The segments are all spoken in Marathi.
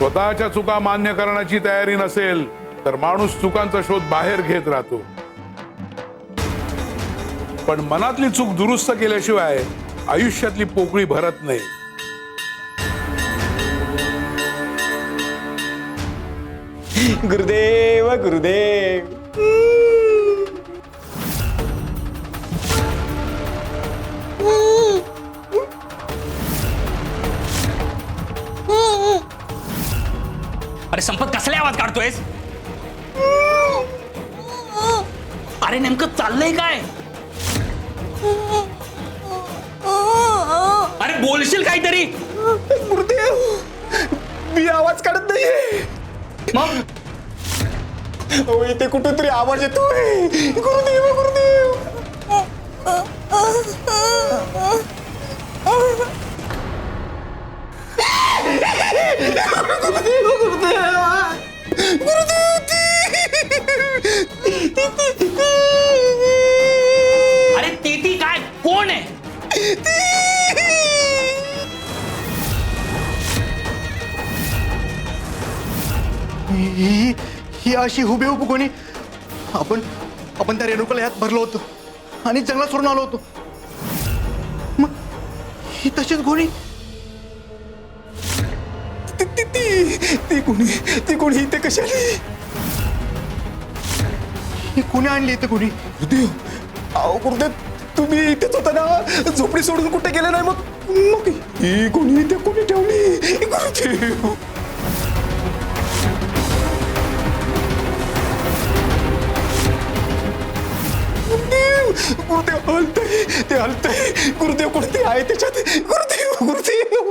स्वतःच्या चुका मान्य करण्याची तयारी नसेल तर माणूस चुकांचा शोध बाहेर घेत राहतो, पण मनातली चूक दुरुस्त केल्याशिवाय आयुष्यातली पोकळी भरत नाही. गुरुदेव गुरुदेव. अरे संपत कसला आवाज काढतोयस? अरे नेमकं चाललंय काय? अरे बोलशील काहीतरी. गुरुदेव मी आवाज काढत नाहीये. मग अहो इथे कुठून तरी आवाज येतोय. गुरुदेव गुरुदेव. गुरुदेव गुरुदेव अरे ती काय कोण आहे? ही अशी हुबेहूब कोणी? आपण त्या रेणुकाला यात भरलो होतो आणि जंगलात सोडून आलो होतो. मग ही तशीच कोणी? ती कोणी इथे कशी आली? ही कोणी आणली इथे कोणी? गुरुदेव अहो गुरुदेव तुम्ही इथेच होता ना, झोपडी सोडून कुठे गेले नाही? मग ही कोणी इथे कोणी ठेवली? गुरुदेव गुरुदेव हलतंय, ते हलतंय. गुरुदेव कोणते आहे त्याच्यात? गुरुदेव गुरुदेव.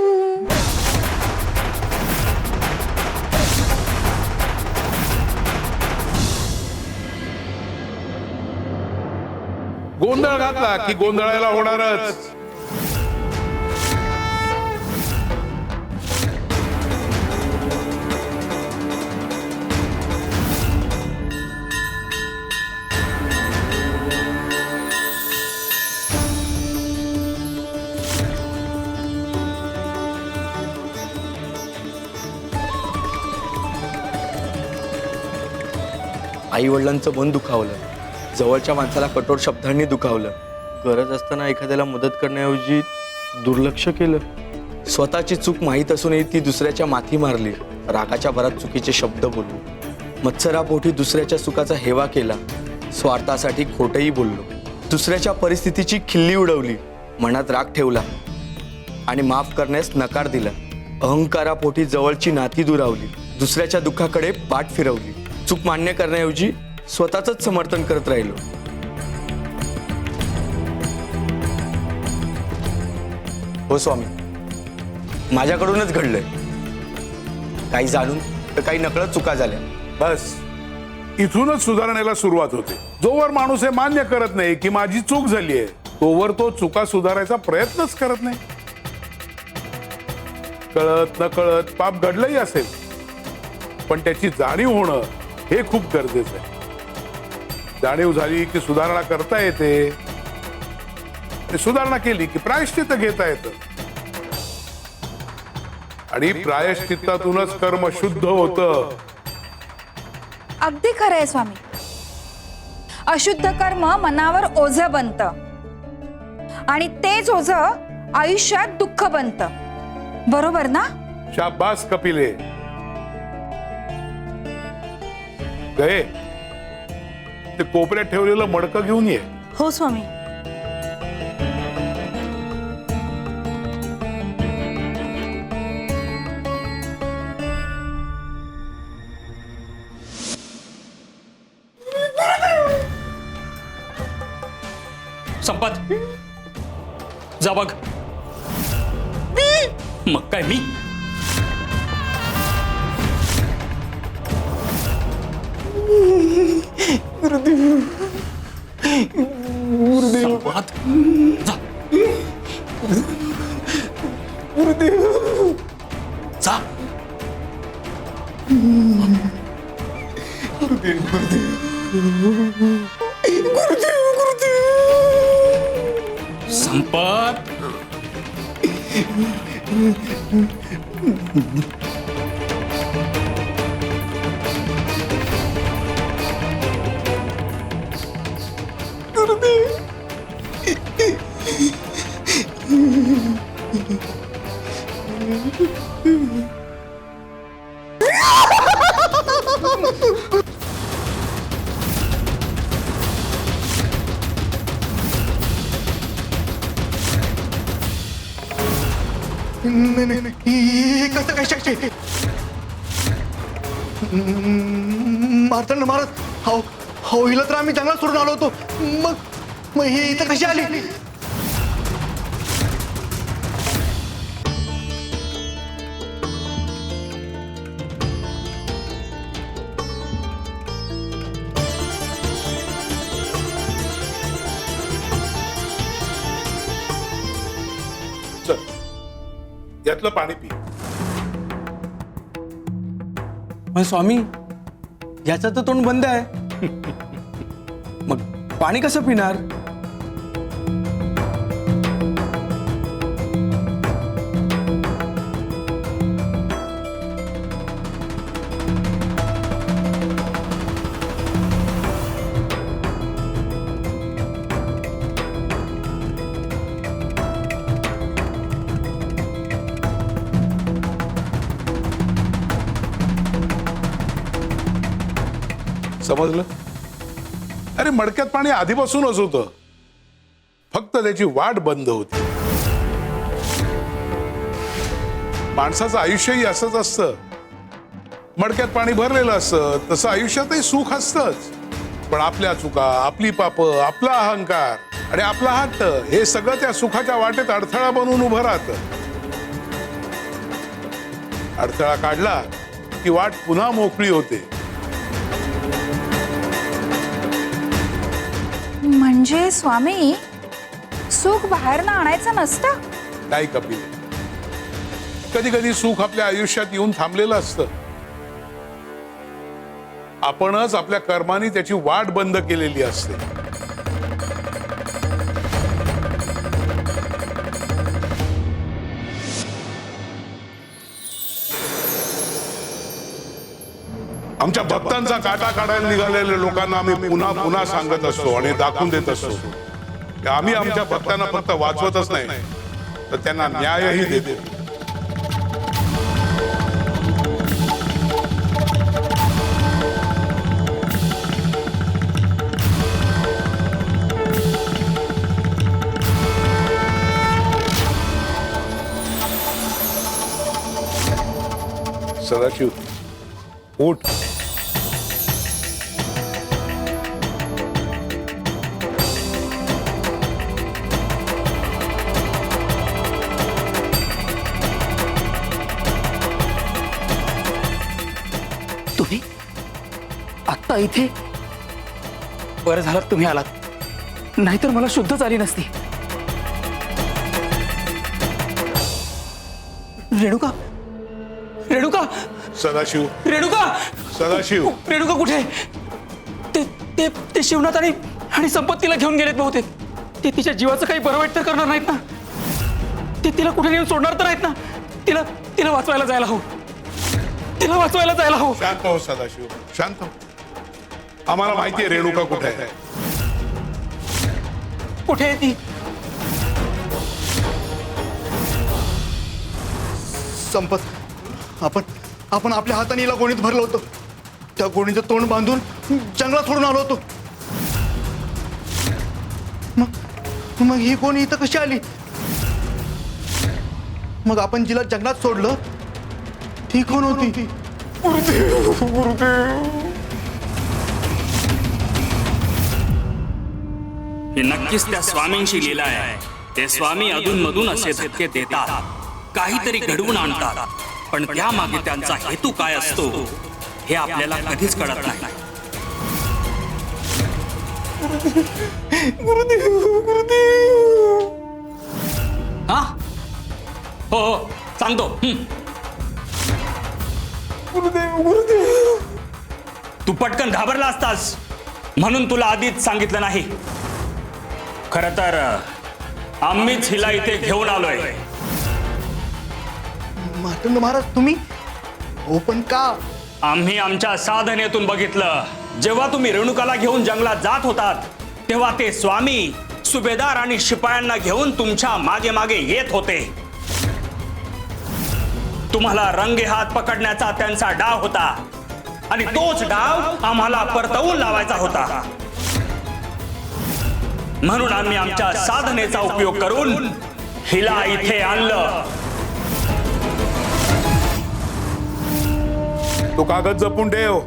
गोंधळ घातला की गोंधळायला होणारच. आई वडिलांचं मन दुखावलं, जवळच्या माणसाला कठोर शब्दांनी दुखावलं, गरज असताना एखाद्याला मदत करण्याऐवजी दुर्लक्ष केलं. स्वतःची चूक माहीत असूनही ती दुसऱ्याच्या माथी मारली, रागाच्या भरात चुकीचे शब्द बोललो, मत्सरापोटी दुसऱ्याच्या चुकाचा हेवा केला, स्वार्थासाठी खोटंही बोललो, दुसऱ्याच्या परिस्थितीची खिल्ली उडवली, मनात राग ठेवला आणि माफ करण्यास नकार दिला, अहंकारापोटी जवळची नाती दुरावली, दुसऱ्याच्या दुःखाकडे पाठ फिरवली, चूक मान्य करण्याऐवजी स्वतःच समर्थन करत राहिलो. हो स्वामी, माझ्याकडूनच घडलंय. काही जाणून तर काही नकळत चुका झाल्या. बस इथूनच सुधारण्याला सुरुवात होते. जोवर माणूस हे मान्य करत नाही की माझी चूक झाली आहे, तोवर तो चुका सुधारायचा प्रयत्नच करत नाही. कळत नकळत पाप घडलंही असेल, पण त्याची जाणीव होणं हे खूप गरजेचं आहे. जाणीव झाली की सुधारणा करता येते, सुधारणा केली की प्रायश्चित्त घेता येतं, आणि प्रायश्चित्तातूनच कर्म शुद्ध होतं. अगदी खरं आहे स्वामी. अशुद्ध कर्म मनावर ओझं बनतं आणि तेच ओझं आयुष्यात दुःख बनतं. बरोबर ना? शाबास कपिले. गए ते कोपऱ्यात ठेवलेलं मडकं घेऊन ये. हो स्वामी. संपत जा बघ. मग काय मी? संपत जा. जा. संपत. नाही नाही नाही. हे कसं काय शक्य आहे? मारताना मारत हो हो हिला तर आम्ही जंगलात सोडून आलो होतो. मग मग हे इथं कशी आली? चल यातलं पाणी पी. पण स्वामी, याचं तर तोंड बंद आहे. मग पाणी कसं पिणार? समजलं? अरे मडक्यात पाणी आधीपासूनच होतं, फक्त त्याची वाट बंद होती. माणसाचं आयुष्यही असंच असतं. मडक्यात पाणी भरलेलं असतं, तसं आयुष्यातही सुख असतंच. पण आपल्या चुका, आपली पापं, आपला अहंकार आणि आपला हट्ट हे सगळं त्या सुखाच्या वाटेत अडथळा बनवून उभं राहतं. अडथळा काढला की वाट पुन्हा मोकळी होते. म्हणजे स्वामी, सुख बाहेरनं आणायचं नसतं? नाही कपिल, कधी कधी सुख आपल्या आयुष्यात येऊन थांबलेलं असतं. आपणच आपल्या कर्माने त्याची वाट बंद केलेली असते. आमच्या भक्तांचा काटा काढायला निघालेल्या लोकांना आम्ही पुन्हा पुन्हा सांगत असतो आणि दाखवून देत असतो की आम्ही आमच्या भक्तांना फक्त वाचवतच नाही, तर त्यांना न्यायही देतो. सदाशिव, उठ. तुम्ही आत्ता इथे? बरं झालं तुम्ही आलात, नाहीतर मला शुद्धच आली नसती. रेणुका, रेणुका, सदाशिव, रेणुका, सदाशिव. रेणुका कुठे? ते ते ते शिवनाथ आणि संपत्तीला घेऊन गेलेत बहुतेक. ते तिच्या जीवाचं काही बरं वाईट तर करणार नाहीत ना? ते तिला कुठे नेऊन सोडणार तर नाहीत ना? तिला तिला वाचवायला जायला हवं. तिला वाचवायला जायला हवं. शांत हो सदाशिव, शांत हो. आम्हाला माहिती आहे रेणुका कुठे आहे. कुठे आहे ती? संपत, आपण आपल्या हाताने हिला गोणीत भरलं होतं. त्या गोणीचं तोंड बांधून जंगलात सोडून आलो होतो. मग ही गोणी इथं कशी आली? मग आपण जिला जंगलात सोडलं ती कोण होती? हे नक्कीच त्या स्वामींची लीला आहे. ते स्वामी अधूनमधून असे धक्के देतात, काहीतरी घडवून आणतात, पण त्यामागे त्यांचा हेतू काय असतो हे आपल्याला कधीच कळत नाही. हा, हो हो, सांगतो. तू पटकन घाबरला असतास म्हणून तुला आधीच सांगितलं नाही. खरं तर आम्हीच हिला इथे घेऊन आलोय. मार्तंड महाराज तुम्ही? हो पण का? आम्ही आमच्या साधनेतून बघितलं, जेव्हा तुम्ही रेणुकाला घेऊन जंगलात जात होतात तेव्हा ते स्वामी सुभेदार आणि शिपायांना घेऊन तुमच्या मागे मागे येत होते. तुम्हाला रंगेहात पकडण्याचा त्यांचा डाव होता आणि तोच डाव आम्हाला परतवून लावायचा होता. म्हणून आम्ही आमच्या साधनेचा उपयोग करून हिला इथे आणलं. तो कागद जपून ठेव.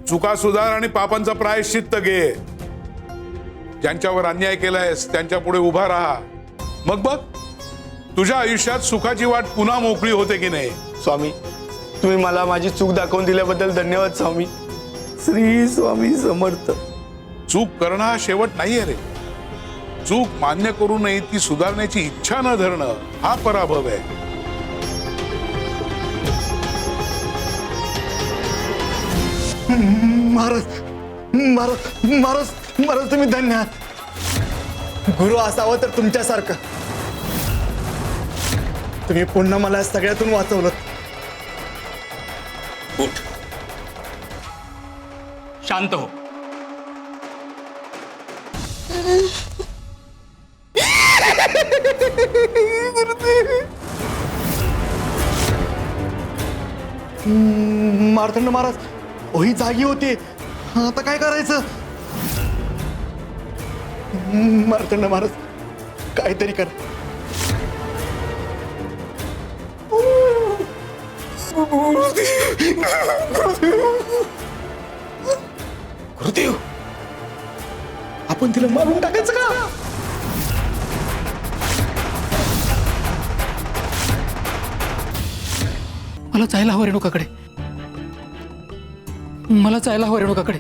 चुका सुधार आणि पापांचा प्रायश्चित्त घे. ज्यांच्यावर अन्याय केलायस त्यांच्या पुढे उभा राहा. मग बघ तुझ्या आयुष्यात सुखाची वाट पुन्हा मोकळी होते की नाही. स्वामी, तुम्ही मला माझी चूक दाखवून दिल्याबद्दल धन्यवाद स्वामी. श्री स्वामी समर्थ. चूक करणं हा शेवट नाहीये रे. चूक मान्य करू नये ती सुधारण्याची इच्छा न धरणं हा पराभव आहे. महाराज महाराज महाराज महाराज तुम्ही धन्य आहात. गुरु असावं तर तुमच्यासारखं. तुम्ही पुन्हा मला सगळ्यातून वाचवलं. उठ, शांत हो. मार्तंड महाराज ही जागी होती. आता काय करायचं. मार्तंड महाराज काहीतरी कर. गुरुदेव, आपण तिला मारून टाकायचं का. मला जायला हवं रेणुकाकडे. मला जायला हवं रेणुकाकडे.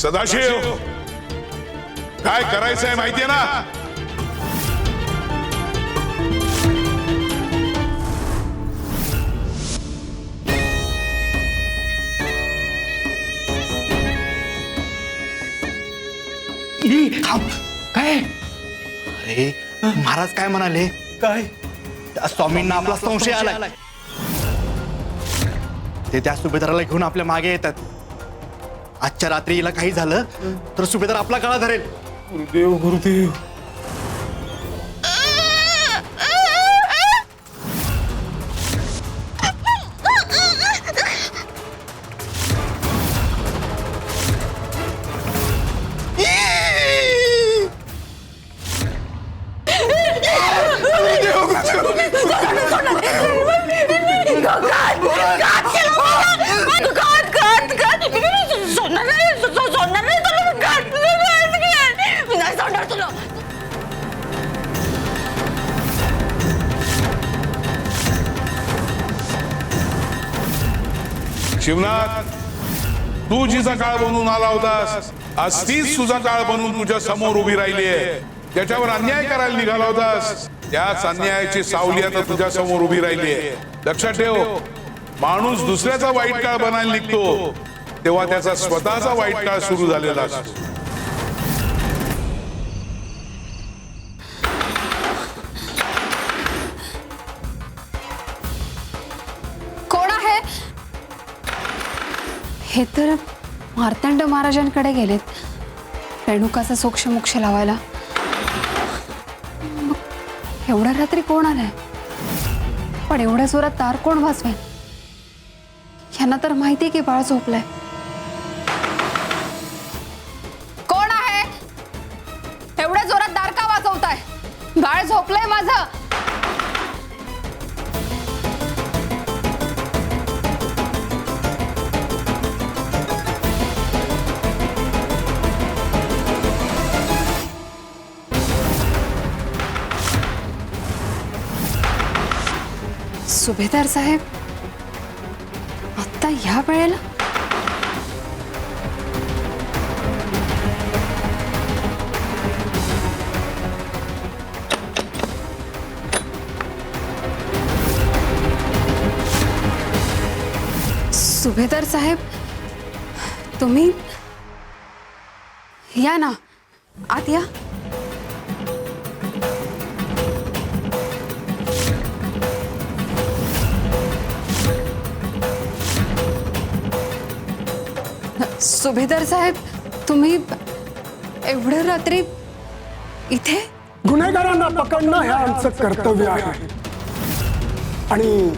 सदाशिव काय करायचंय माहितीये ना. थांब. काय अरे महाराज काय म्हणाले. काय? त्या स्वामींना आपला संशय आलाय. ते त्या सुभेदाराला घेऊन आपल्या मागे येतात. आजच्या रात्री हिला काही झालं तर सुभेदार आपला गळा धरेल. गुरुदेव गुरुदेव. शिवनाथ, तू जिचा काळ बनून आला होतास आज तीच तुझा काळ बनून तुझ्या समोर उभी राहिली आहे. ज्याच्यावर अन्याय करायला निघाला होतास त्याच अन्यायाची सावली आता तुझ्या समोर उभी राहिली आहे. लक्षात ठेव, माणूस दुसऱ्याचा वाईट काळ बनायला निघतो तेव्हा त्याचा स्वतःचा वाईट काळ सुरू झालेला असतो. कोण आहे. हे तर मार्तंड महाराजांकडे गेलेत रेणुकाचा सोक्षमोक्ष लावायला. मग एवढ्या रात्री कोण आलाय. पण एवढ्या जोरात तार कोण वाजवेल. यांना तर माहिती की बाळ झोपलाय. कोण आहे. एवढ्या जोरात दार का वाजवताय. बाळ झोपलंय माझं. सुभेदार साहेब आता ह्या वेळेला. सुभेदार साहेब तुम्ही या ना, आत या. सुभेदार साहेब तुम्ही एवढ्या रात्री इथे. गुन्हेगारांना पकडणं हे आमचं कर्तव्य आहे आणि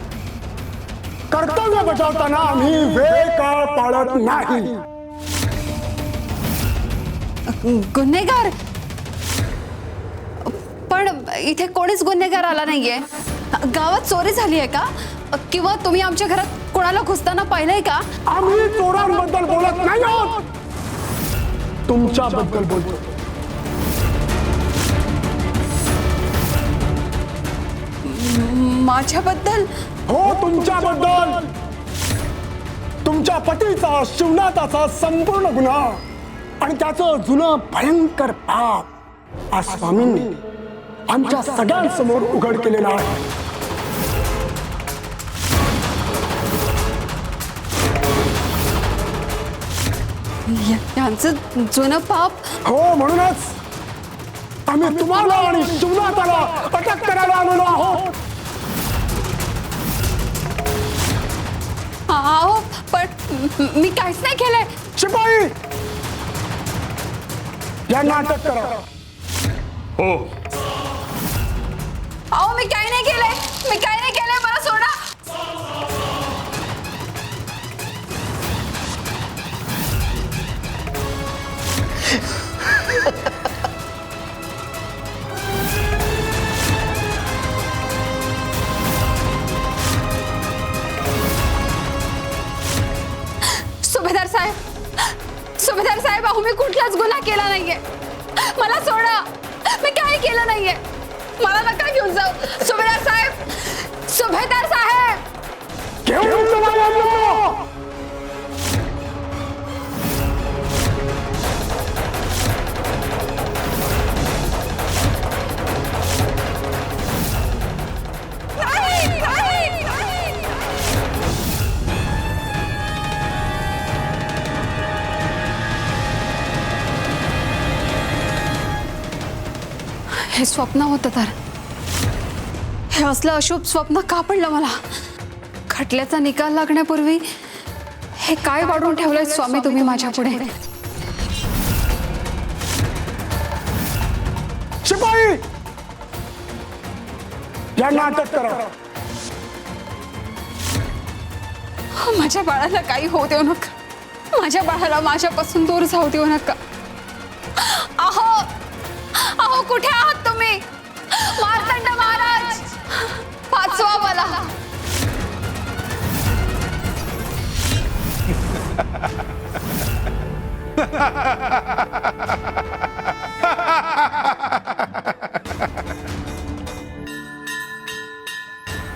कर्तव्य बजावताना आम्ही वेळ काळ पाळत नाही. गुन्हेगार? पण इथे कोणीच गुन्हेगार आला नाहीये. गावात चोरी झाली आहे का? किंवा तुम्ही आमच्या घरात कोणाला घुसताना पाहिलंय का? आम्ही चोरांबद्दल बोलत नाही आहोत, तुमच्याबद्दल बोलतो. माझ्याबद्दल? हो, तुमच्याबद्दल. तुमच्या पतीचा शिवनाथाचा संपूर्ण गुन्हा आणि त्याचं जुनं भयंकर पाप आज स्वामींनी आमच्या सगळ्यांसमोर उघड केलेला आहे. यांचं जुनं पाप? हो, म्हणूनच आम्ही तुम्हाला आणि शिवनाथाला अटक करायला आलेलो आहोत. अहो, पण मी काहीच नाही केलंय. शिपाई, यांना अटक करा. हो. अहो, मी काही नाही केलंय. मी काही नाही केलंय. मला सोडा. सुभेदार साहेब, सुभेदार साहेब, अहो मी कुठलाच गुन्हा केला नाहीये. मला सोडा. मी काही केलं नाहीये. मला नका घेऊन जाऊ. सुभेदार साहेब, सुभेदार साहेब. घेऊन जा यांना. नाही, नाही, नाही. हे स्वप्न होतं तर हे असलं अशुभ स्वप्न का पडलं मला? खटल्याचा निकाल लागण्यापूर्वी हे काय वाढून ठेवलंय स्वामी तुम्ही माझ्या पुढे? शिपाई, यांना अटक करा. माझ्या बाळाला काही होऊ देऊ नका. माझ्या बाळाला माझ्यापासून दूर जाऊ देऊ नका. अहो, अहो, कुठे आहात तुम्ही? मार्तंड महाराज, वाचवा मला.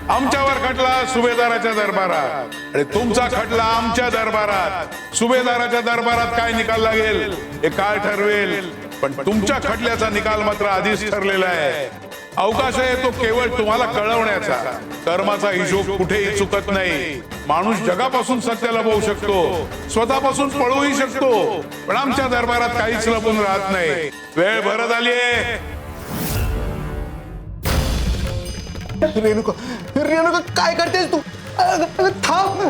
आमच्यावर खटला सुभेदाराच्या दरबारात आणि तुमचा खटला आमच्या दरबारात. सुभेदाराच्या दरबारात काय निकाल लागेल हे काय ठरवेल, पण तुमच्या खटल्याचा निकाल मात्र आधीच ठरलेला आहे. अवकाश आहे तो केवळ तुम्हाला कळवण्याचा. कर्माचा हिशोब कुठेही चुकत नाही. माणूस जगापासून सत्य लपवू शकतो, स्वतःपासून पळूही शकतो, पण आमच्या दरबारात काहीच लपून राहत नाही. वेळ भरत आलीये. रेणुका, रेणुका, काय करतेस तू? थांब.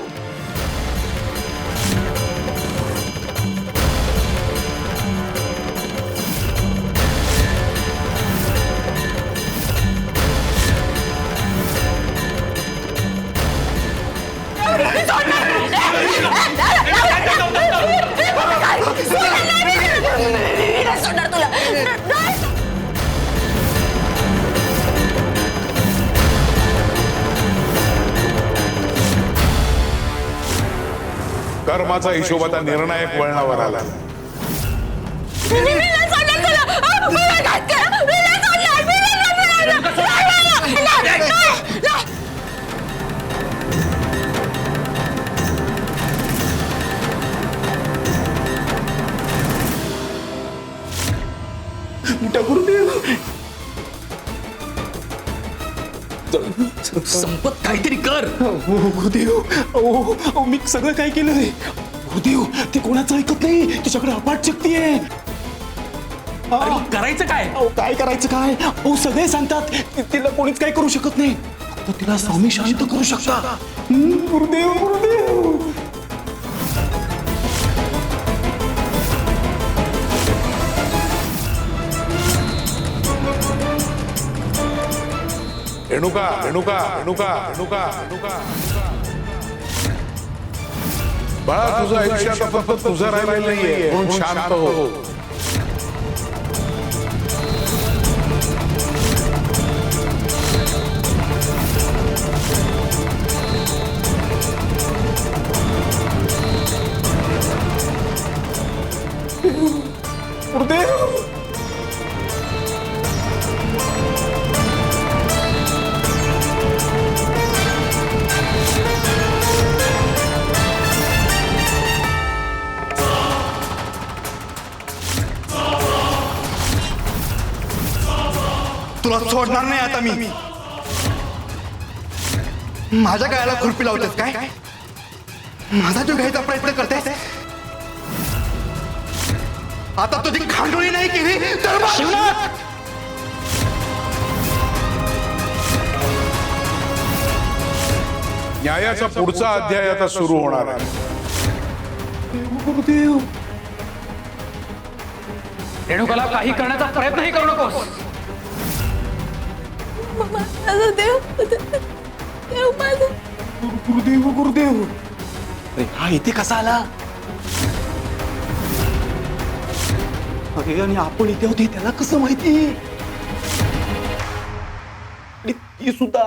कर्माचा हिशोब आता निर्णायक वळणावर आला. संपत काहीतरी कर. गुरुदेव, अहो मी सगळं काय केलंय. गुरुदेव, ते कोणाचं ऐकत नाही. तिच्याकडे अपाट शक्ती आहे. अरे मग करायचं काय? अहो काय करायचं काय? अहो सगळे सांगतात तिला कोणीच काय करू शकत नाही. फक्त तिला स्वामी शांत करू शकता. गुरुदेव, गुरुदेव. रेणुका, रेणुका, रेणुका, रेणुका, रेणुका. बाळा तुझं आयुष्य आता फक्त तुझं राहिलेलं नाहीये, म्हणून शांत हो. तुला सोडणार नाही आता मी. माझ्या गायला खुरपी लावतेस काय? माझा जीव घ्यायचा प्रयत्न करतेस. आता तुझी खांडोळी नाही केली तर मग- न्यायाचा पुढचा अध्याय आता सुरू होणार आहे. रेणुकाला काही करण्याचा प्रयत्नही करू नकोस. गुरुदेव गुरुदेव अरे हा इथे कसा आला? अरे आणि आपण इथे होते त्याला कसं माहिती? आणि ती सुद्धा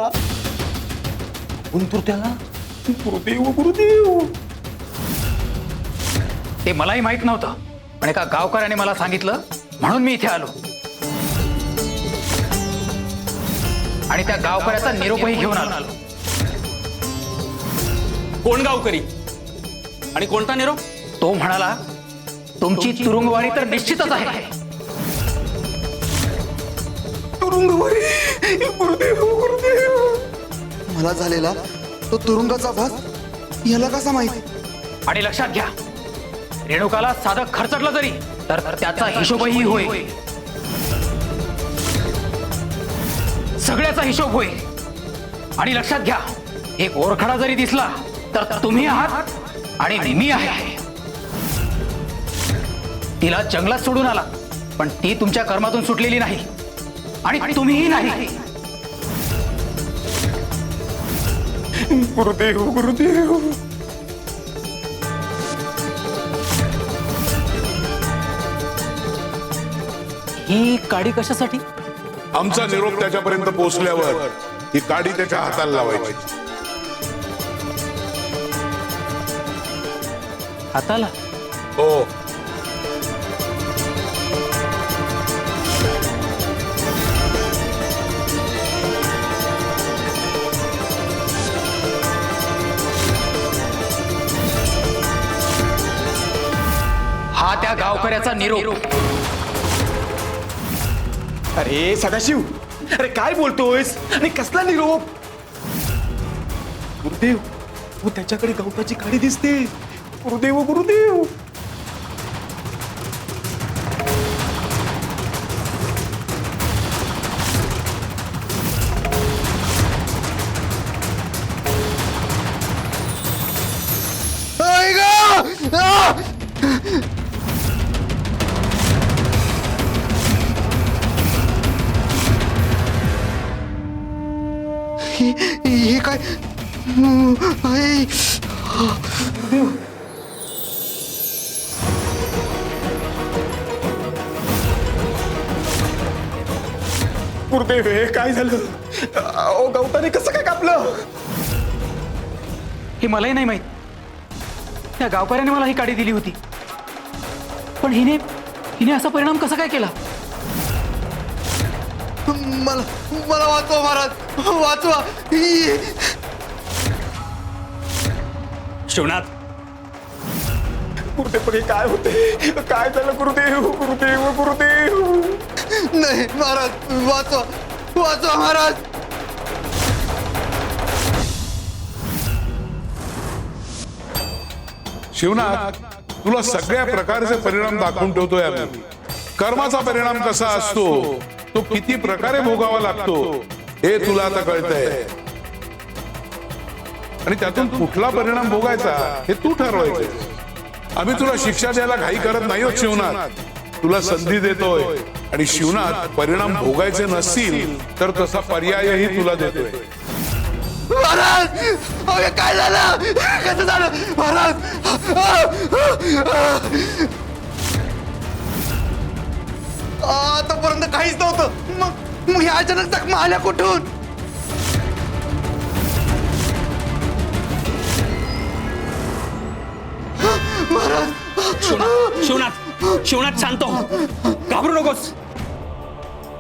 कोण तर त्याला गुरुदेव गुरुदेव. ते मलाही माहित नव्हतं, पण एका गावकऱ्याने मला सांगितलं म्हणून मी इथे आलो. आणि त्या गावकऱ्याचा निरोपही घेऊन आलो. कोण गावकरी आणि कोणता निरोप? तो म्हणाला तुमची तुरुंगवारी तर निश्चितच आहे. तुरुंगवारी गुरुदेव गुरुदेव. मला झालेला तो तुरुंगाचा भाग याला कसा माहिती? आणि लक्षात घ्या, रेणुकाला साधं खर्चटलं जरी तर त्याचा हिशोबही होईल. सगळ्याचा हिशोब होईल. आणि लक्षात घ्या, एक ओरखडा जरी दिसला तर तुम्ही आहात आणि मी आहे. तिला जंगलात सोडून आला, पण ती तुमच्या कर्मातून सुटलेली नाही आणि तुम्हीही नाही. गुरुदेव गुरुदेव. ही काडी कशासाठी? आमचा निरोप त्याच्यापर्यंत पोहोचल्यावर ही काडी त्याच्या हाताला लावायची. हाताला? हो. हा त्या गावकऱ्याचा निरोप. अरे सदाशिव, अरे काय बोलतोयस आणि कसला निरोप? गुरुदेव हो, त्याच्याकडे गवताची काडी दिसते. गुरुदेव गुरुदेव. हे काय? गुरुदेव हे काय झालं? अहो गवताने कसं काय कापलं? हे मलाही नाही माहित. त्या गावकऱ्याने मला ही काडी दिली होती, पण हिने असा परिणाम कसा काय केला? मला मला वाचवा महाराज, वाचवा. शिवनाथ, गुरुदेव पण हे काय होते? काय झालं गुरुदेव? गुरुदेव गुरुदेव. नाही महाराज, वाचवा वाचवा महाराज. शिवनाथ, तुला सगळ्या प्रकारचे परिणाम दाखवून ठेवतोय आम्ही. कर्माचा परिणाम कसा असतो, तो किती प्रकारे भोगावा लागतो हे तुला आता कळतंय. आणि त्यातून कुठला परिणाम भोगायचा हे तू ठरवायचं. आम्ही तुला शिक्षा द्यायला घाई करत नाही आहोत शिवनाथ. तुला संधी देतोय आणि शिवनाथ परिणाम भोगायचे नसतील तर तसा पर्यायही तुला देतोय. महाराज अहो हे काय झालं? कसं झालं महाराज? आतापर्यंत काहीच नव्हतं, मग हे अचानक जखमा आल्या कुठून? शिवनाथ शिवनाथ शांत हो, घाबरू नकोस.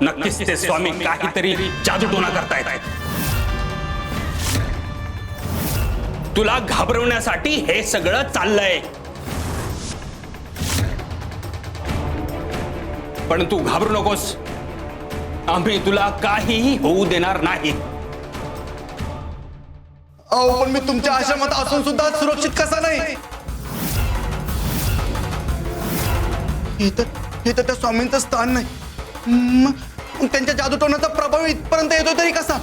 नक्कीच ते स्वामी काहीतरी जादूटोना करतायत. तुला घाबरवण्यासाठी हे सगळं चाललंय. पण तू घाबरू नकोस, आम्ही तुला काहीही होऊ देणार नाही. अहो पण मी तुमच्या आश्रमात असून सुद्धा सुरक्षित कसा नाही? हे तर त्या स्वामींचं स्थान नाही. मग त्यांच्या जादूटोण्याचा प्रभाव इथपर्यंत येतो तरी कसा?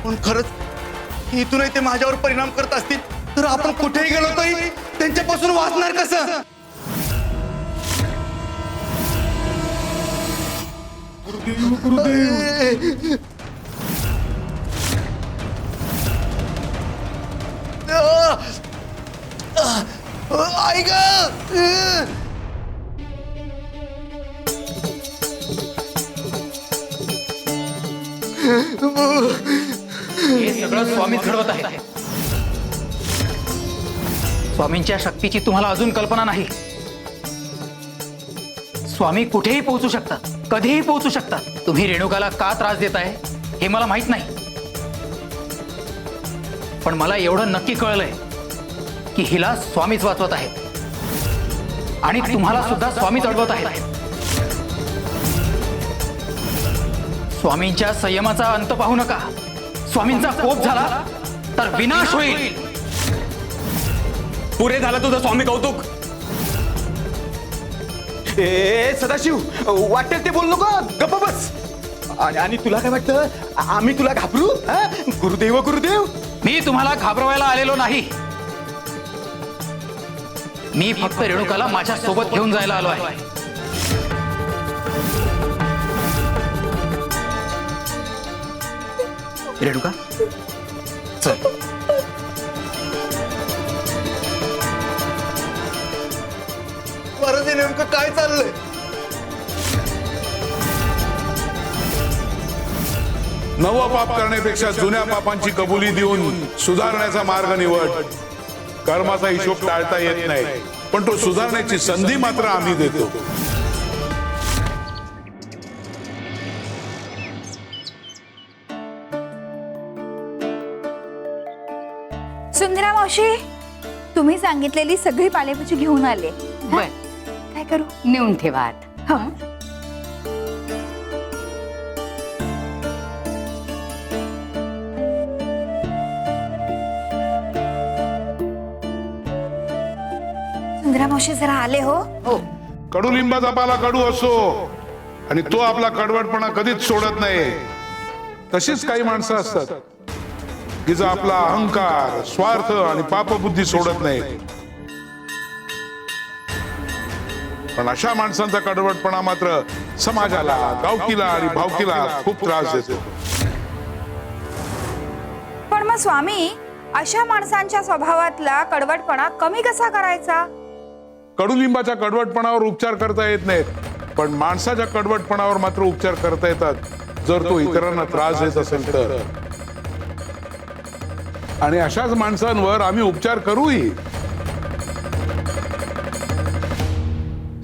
पण खरंच इथूनही ते माझ्यावर परिणाम करत असतील तर आपण कुठेही गेलो तरी त्यांच्यापासून वाचणार कसं? गुरुदेव आई ग. हे सगळं स्वामी घडवत आहे. स्वामींच्या शक्तीची तुम्हाला अजून कल्पना नाही. स्वामी कुठेही पोहोचू शकतात, कधीही पोहोचू शकतात. तुम्ही रेणुकाला का त्रास देताय हे मला माहित नाही, पण मला एवढं नक्की कळलंय की हिला स्वामीच वाचवत आहेत आणि तुम्हाला सुद्धा स्वामीच अडवत आहेत. स्वामींच्या संयमाचा अंत पाहू नका. स्वामींचा कोप झाला तर विनाश होईल. पुरे झालं तुझं स्वामी कौतुक. सदाशिव वाटेल ते बोल नको, गप्प बस. आणि तुला काय वाटतं आम्ही तुला घाबरू? गुरुदेव गुरुदेव. मी तुम्हाला घाबरवायला आलेलो नाही. मी फक्त रेणुकाला माझ्या सोबत घेऊन जायला आलो आहे. रेणुका चल. महाराज नेमकं काय चाललंय? नवं पाप करण्यापेक्षा जुन्या पापांची कबुली देऊन सुधारण्याचा मार्ग निवड. कर्माचा हिशोब टाळता येत नाही, पण तो सुधारण्याची संधी मात्र आम्ही देतो. सुंदरा मावशी, तुम्ही सांगितलेली सगळी पालेभाजी घेऊन आले. बर, काय करू? नेऊन ठेवा आत. हो. सुंदरा मावशी जरा आले हो. हो, कडुलिंबाचा पाला कडू असो आणि तो आपला कडवटपणा कधीच सोडत नाही. तशीच काही माणसं असतात की जो आपला अहंकार, स्वार्थ आणि पापबुद्धी सोडत नाही. पण अशा माणसांचा कडवटपणा मात्र समाजाला, गावकीला आणि भावकीला खूप त्रास देतो. पण मग स्वामी, अशा माणसांच्या स्वभावातला कडवटपणा कमी कसा करायचा? कडुलिंबाच्या कडवटपणावर उपचार करता येत नाहीत, पण माणसाच्या कडवटपणावर मात्र उपचार करता येतात, जर तो इतरांना त्रास देत असेल तर. आणि अशाच माणसांवर आम्ही उपचार करूही.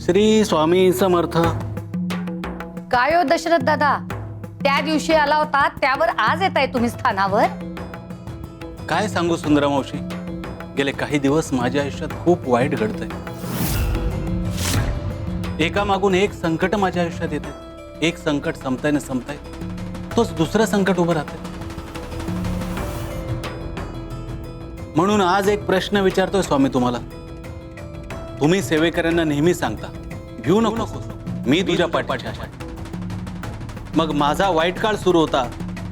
श्री स्वामी समर्थ. काय हो दशरथ दादा, त्या दिवशी आला होता त्यावर आज येताय तुम्ही स्थानावर? काय सांगू सुंदरा मावशी, गेले काही दिवस माझ्या आयुष्यात खूप वाईट घडतंय. एकामागून एक संकट माझ्या आयुष्यात येते. एक संकट संपताय ना संपताय तोच दुसरं संकट उभं राहतंय. म्हणून आज एक प्रश्न विचारतोय स्वामी तुम्हाला. तुम्ही सेवेकऱ्यांना नेहमी सांगता, भिऊ नको, मी तुझ्या पाठीशी आहे. मग माझा वाईट काळ सुरू होता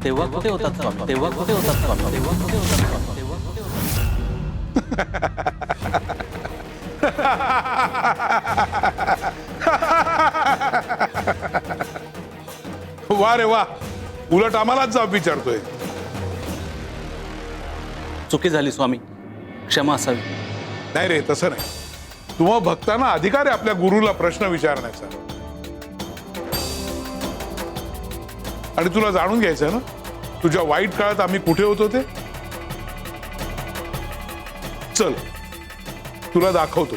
तेव्हा कुठे होतात स्वामी? तेव्हा कुठे होतात स्वामी? तेव्हा कुठे होतात स्वामी? तेव्हा कुठे वा रे वा, उलट आम्हालाच जाब विचारतोय. चुकी झाली स्वामी, क्षमा असावी. नाही रे, तसं नाही. तुम्हा भक्तांना अधिकार आहे आपल्या गुरुला प्रश्न विचारण्याचा. आणि तुला जाणून घ्यायचं ना, तुझ्या वाईट काळात आम्ही कुठे होतो ते. चल, तुला दाखवतो.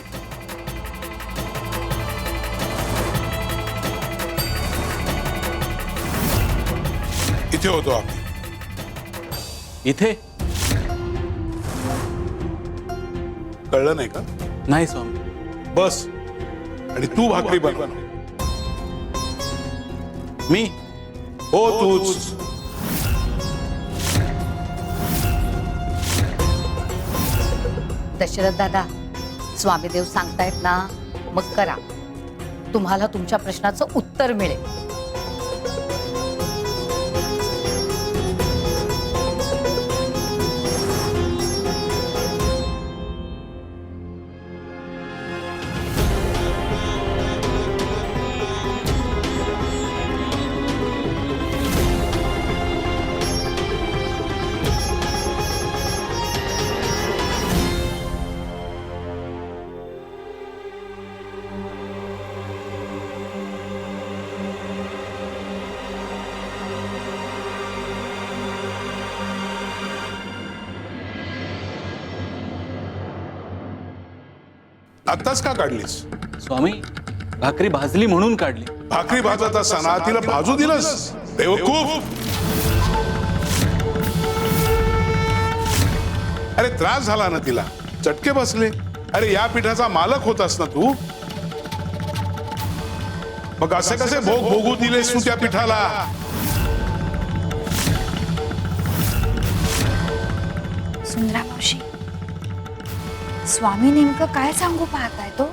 इथे होतो आम्ही. इथे कळलं नाही का? नाही स्वामी. बस, आणि तू भाकरी बनव. मी हो, तूच. दशरथ दादा, स्वामीदेव सांगतायत ना, मग करा. तुम्हाला तुमच्या प्रश्नाचं उत्तर मिळेल. आत्ताच का काढलीस? स्वामी, भाकरी भाजली म्हणून काढली. भाकरी भाजत असताना तिला भाजू दिलंस? बेवकूफ. अरे त्रास झाला ना तिला, चटके बसले. अरे या पिठाचा मालक होतास ना तू, मग असे कसे भोग भोगू दिलेस तू त्या पिठाला? सुंदरा मावशी, स्वामी नेमकं काय सांगू पाहताय तो?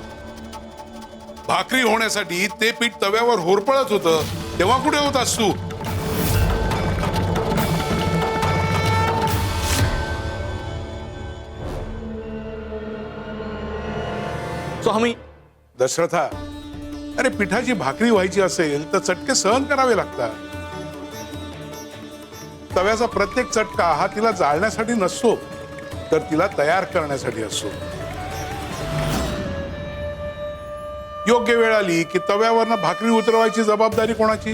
भाकरी होण्यासाठी ते पीठ तव्यावर होरपळत होतं, तेव्हा कुठे होतास तू? स्वामी, दशरथा, अरे पिठाची भाकरी व्हायची असेल तर चटके सहन करावे लागतात. तव्याचा प्रत्येक चटका हा तिला जाळण्यासाठी नसतो, तर तिला तयार करण्यासाठी असतो. योग्य वेळ आली की तव्यावरनं भाकरी उतरवायची जबाबदारी कोणाची?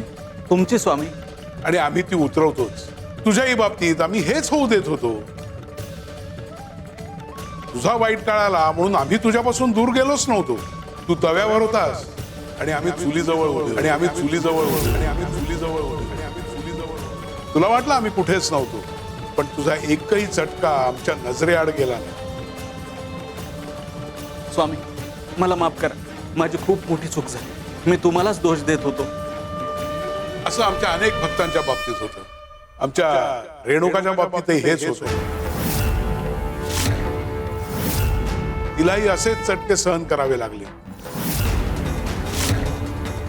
तुमची स्वामी. आणि आम्ही ती उतरवतोच. तुझ्याही बाबतीत आम्ही हेच होऊ देत होतो. तुझा वाईट काळ आला म्हणून आम्ही तुझ्यापासून दूर गेलोच नव्हतो. तू तव्यावर होतास आणि आम्ही चुलीजवळ होतो. आणि आम्ही चुलीजवळ होतो. आणि आम्ही चुलीजवळ होतो. आणि आम्ही चुलीजवळ होतो. तुला वाटलं आम्ही कुठेच नव्हतो, पण तुझा एकही चटका आमच्या नजरेआड गेला नाही. स्वामी, मला माफ करा. माझी खूप मोठी चूक झाली. मी तुम्हालाच दोष देत होतो. असं आमच्या अनेक भक्तांच्या बाबतीत होतं. आमच्या रेणुकाच्या बाबतीतही हेच होतं. तिलाही असेच चटके सहन करावे लागले.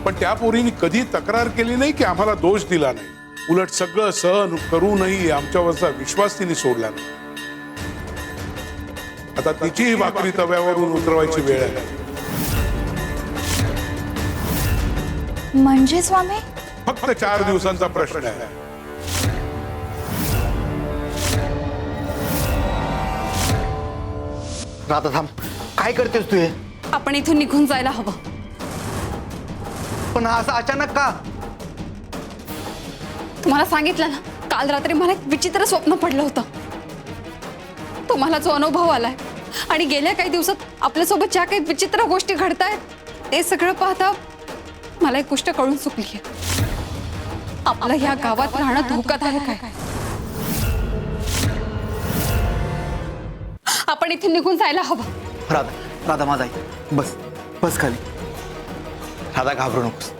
पण त्या पोरीने कधी तक्रार केली नाही की आम्हाला दोष दिला नाही. उलट सगळं सहन करूनही आमच्यावरचा विश्वास तिने सोडला नाही. आता तिचीही भाकरी तव्यावरून उतरवायची वेळ आहे. म्हणजे स्वामी, फक्त 4 दिवसांचा प्रश्न आहे. राधा थांब, काय करतेस तू हे? आपण इथून निघून जायला हवं. पण असं अचानक का? तुम्हाला सांगितलं ना, काल रात्री मला एक विचित्र स्वप्न पडलं होतं. तुम्हाला जो अनुभव आलाय आणि गेल्या काही दिवसात आपल्यासोबत ज्या काही विचित्र गोष्टी घडतायत ते सगळं पाहता मला एक गोष्ट कळून चुकली आहे. आपलं ह्या गावात राहणं धोकादायक आहे. आपण इथून निघून जायला हवं. राधा, राधा माझा आई, बस बस खाली. राधा घाबरू नकोस,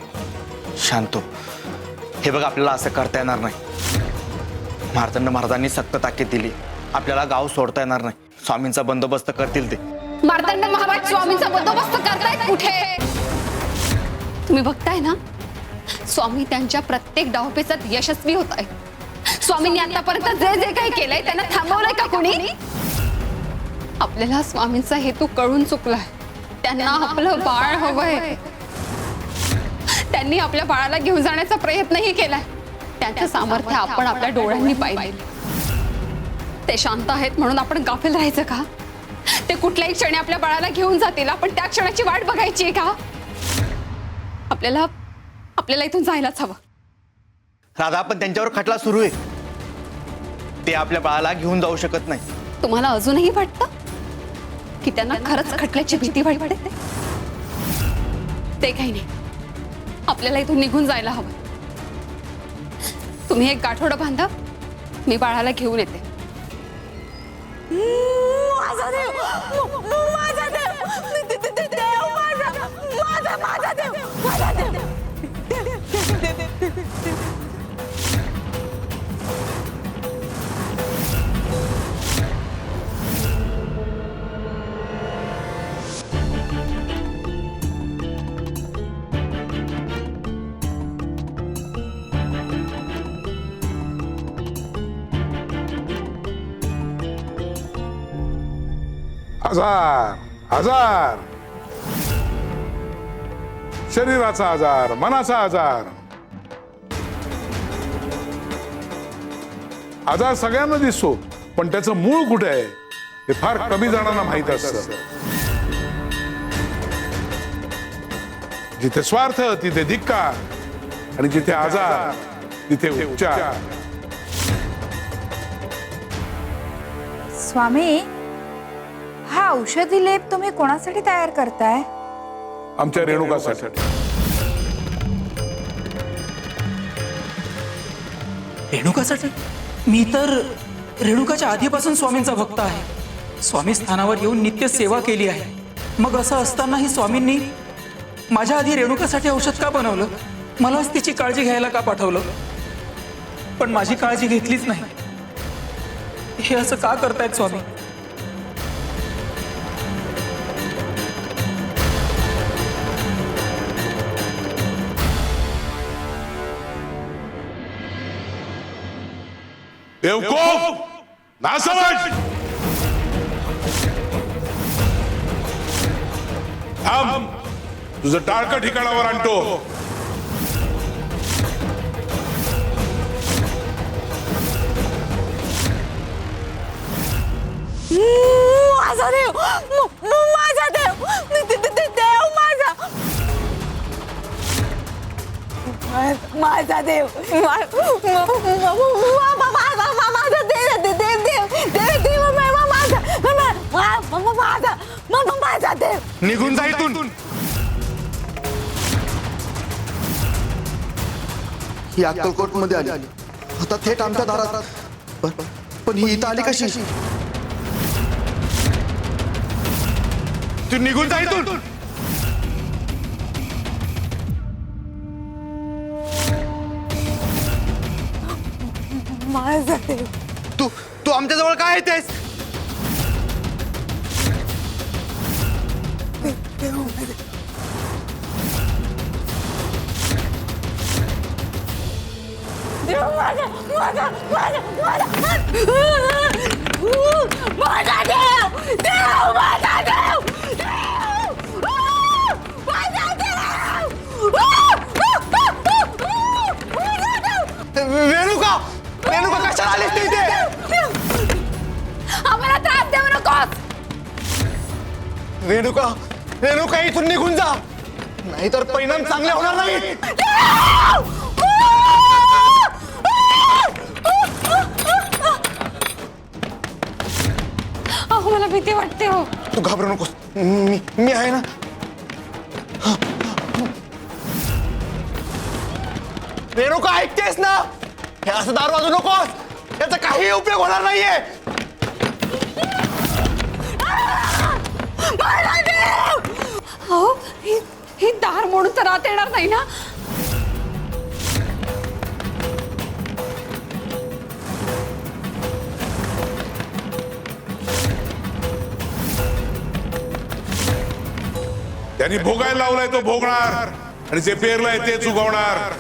शांत हो. हे बघ, आपल्याला असं करता येणार नाही. मार्तंड महाराजांनी सक्त ताकीद दिली. आपल्याला गाव सोडता येणार नाही. स्वामींचा बंदोबस्त करतील ते. मार्तंड महाराज स्वामींचा बंदोबस्त करतायत कुठे? तुम्ही बघताय ना, स्वामी त्यांच्या प्रत्येक डावपेचात यशस्वी होत आहे. स्वामींनी आतापर्यंत जे जे काही केलंय त्यांना थांबवलंय का कोणी? आपल्याला स्वामींचा हेतू कळून चुकलाय. त्यांना आपलं बाळ हवंय. त्यांनी आपल्या बाळाला घेऊन जाण्याचा प्रयत्नही केलाय. त्यांचं सामर्थ्य आपण आपल्या डोळ्यांनी पाहिले. ते शांत आहेत म्हणून आपण गाफील राहायचं का? ते कुठल्याही क्षणी आपल्या बाळाला घेऊन जातील, आपण त्या क्षणाची वाट बघायची आहे का? आपल्याला इथून जायलाच हवं. राधा, पण त्यांच्यावर खटला सुरू आहे. ते आपल्या बाळाला घेऊन जाऊ शकत नाही. तुम्हाला अजूनही वाटतं की त्यांना खरंच खटल्याची भीती वाटते? ते काही नाही, आपल्याला इथून निघून जायला हवं. तुम्ही एक गाठोडं बांधा, मी बाळाला घेऊन येते. माझा देव, माझा देव, देव माझा, माझा देव, माझा देव. आजार आजार, शरीराचा आजार, मनाचा आजार. आजार सगळ्यांना दिसतो, पण त्याचं मूळ कुठे आहे हे फार कमी जणांना माहित असतं. जिथे स्वार्थ तिथे धिक्कार, आणि जिथे आजार तिथे उपचार. स्वामी, हा औषधी लेप तुम्ही कोणासाठी तयार करताय? आमच्या रेणुकासाठी. रेणुकासाठी? मी तर रेणुकाच्या आधीपासून स्वामींचा भक्त आहे. स्वामी स्थानावर येऊन नित्य सेवा केली आहे. मग असं असतानाही स्वामींनी माझ्या आधी रेणुकासाठी औषध का बनवलं? मलाच तिची काळजी घ्यायला का पाठवलं? पण माझी काळजी घेतलीच नाही. हे असं का करतायत स्वामी? बेवकूफ, नासमज. थांब, तुझं टाळकं ठिकाणावर आणतो. माझा देव, माझा देव, देव माझा, माझा देव, माझा देव, देव माझा देव. निघून जा इथून. ही अक्कलकोट मध्ये आली, आता थेट आमच्या दारात. पण ही इथं आली कशी? तू निघून जा इथून. माझा देव. तू तू आमच्या जवळ काय येतेस? देव माझा, माझा, माझा, माझा, माझा देव, देव माझा देव, रेणुका, रेणुका कशाला आलीस तू इथे? आम्हाला त्रास देऊ नकोस. रेणुका, रेणुका इथून निघून जा, नाहीतर परिणाम चांगले होणार नाही. अहो, मला भीती वाटते हो. तू घाबरू नकोस, मी आहे ना. रेणुका, ऐकतेस ना? हे असं दार वाजू नकोस, याचा काही उपयोग होणार नाहीये. अहो, ही दार मोडून तर आत येणार नाही ना? त्यांनी भोगायला लावलाय तो भोगणार, आणि जे पेरलंय तेच उगवणार.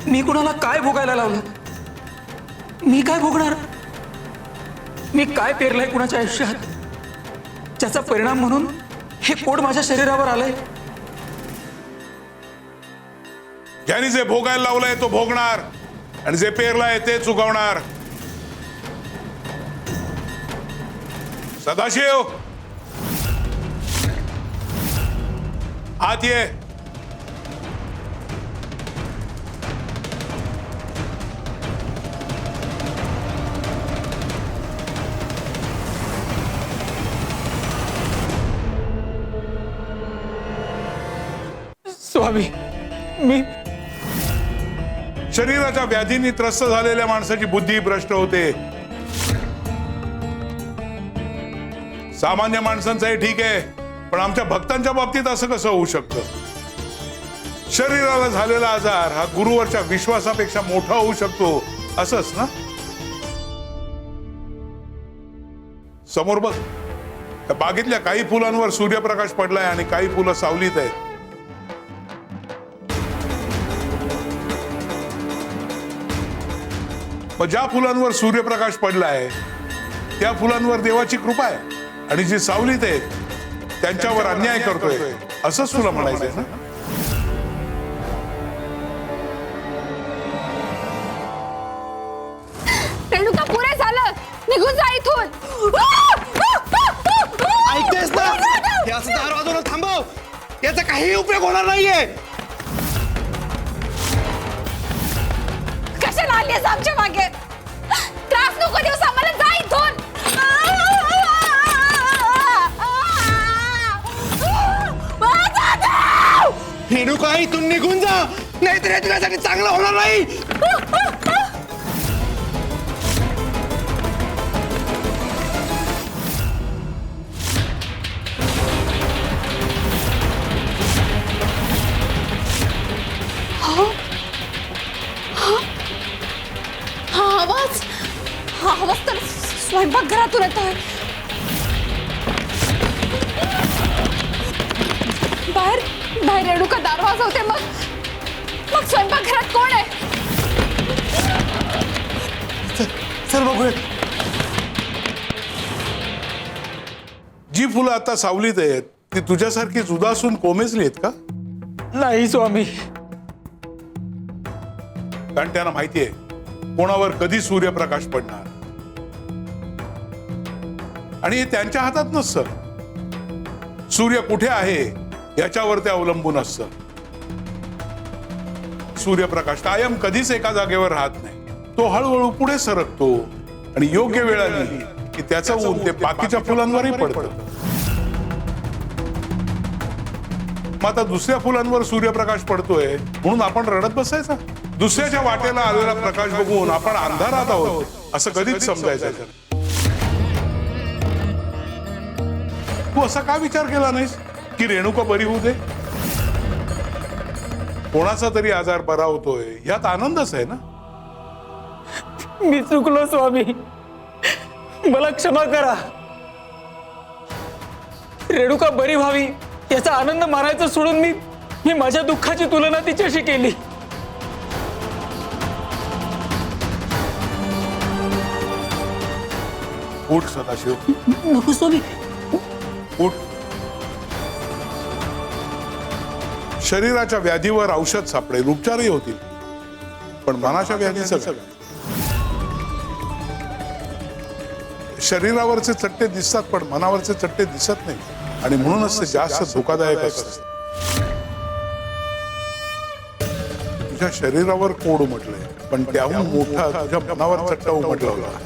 मी कुणाला काय भोगायला लावलं? मी काय भोगणार? मी काय पेरलंय कुणाच्या आयुष्यात, ज्याचा परिणाम म्हणून हे कोड माझ्या शरीरावर आलंय? ज्याने जे भोगायला लावलंय तो भोगणार आणि जे पेरलाय ते चुकवणार. सदाशिव आत ये. स्वामी मी शरीराच्या व्याधींनी त्रस्त झालेल्या माणसाची बुद्धी भ्रष्ट होते. सामान्य माणसांचं ठीक आहे, पण आमच्या भक्तांच्या बाबतीत असं कसं होऊ शकतं? शरीराला झालेला आजार हा गुरुवरच्या विश्वासापेक्षा मोठा होऊ शकतो, असंच ना? समोर बघ, त्या बागेतल्या काही फुलांवर सूर्यप्रकाश पडलाय आणि काही फुलं सावलीत आहेत. मग ज्या फुलांवर सूर्यप्रकाश पडलाय त्या फुलांवर देवाची कृपा आहे, आणि जी सावलीत आहेत त्यांच्यावर अन्याय करतोय, असंच तुला म्हणायचंय ना? रेणुका, पुरे झालं, निघून जा इथून. ऐकतेस ना? हे असं दार वाजवणं थांबव. याचा काही उपयोग होणार नाहीये. कशाला आलीस आमच्या मागे? त्रास नको देऊस आम्हाला, जा इथून. रेणुका, इथून निघून जा, नाहीतर हे तुझ्यासाठी चांगलं होणार नाही. हा आवाज तर स्वयंपाकघरातून येतोय. बाहेर बाहेर रेणुका दार वाजवते, मग स्वयंपाकघरात कोण आहे? चल बघूया. जी फुलं आता सावलीत आहेत ती तुझ्यासारखीच उदासून कोमेजली आहेत का? नाही स्वामी. कारण त्यांना माहितीये कोणावर कधी सूर्यप्रकाश पडणार, आणि हे त्यांच्या हातात नसतं. सूर्य कुठे आहे याच्यावर ते अवलंबून असतं. सूर्यप्रकाश कायम कधीच एका जागेवर राहत नाही. तो हळूहळू पुढे सरकतो आणि योग्य वेळ आली की त्याचं ऊन ते बाकीच्या फुलांवरही पडतं. मग आता दुसऱ्या फुलांवर सूर्यप्रकाश पडतोय म्हणून आपण रडत बसायचा? दुसऱ्याच्या वाटेला आलेला प्रकाश बघून आपण अंधारात आहोत असं कधीच समजायचं. तू असा का विचार केला नाहीस की रेणुका बरी होऊ दे? कोणाचा तरी आजार बरा होतोय यात आनंदच आहे ना? मी चुकलो स्वामी, मला क्षमा करा. रेणुका बरी व्हावी याचा आनंद मानायचा सोडून मी माझ्या दुःखाची तुलना तिच्याशी केली. उठ सदाशिव, नको स्वामी. उठ. शरीराच्या व्याधीवर औषध सापडेल, उपचारही होतील, पण मनाच्या व्याधीचं काय? शरीरावरचे चट्टे दिसतात पण मनावरचे चट्टे दिसत नाही, आणि म्हणूनच ते जास्त धोकादायक असतात. तुझ्या शरीरावर कोड उमटलंय, पण त्याहून मोठा तुझ्या मनावर चट्टा उमटला होता.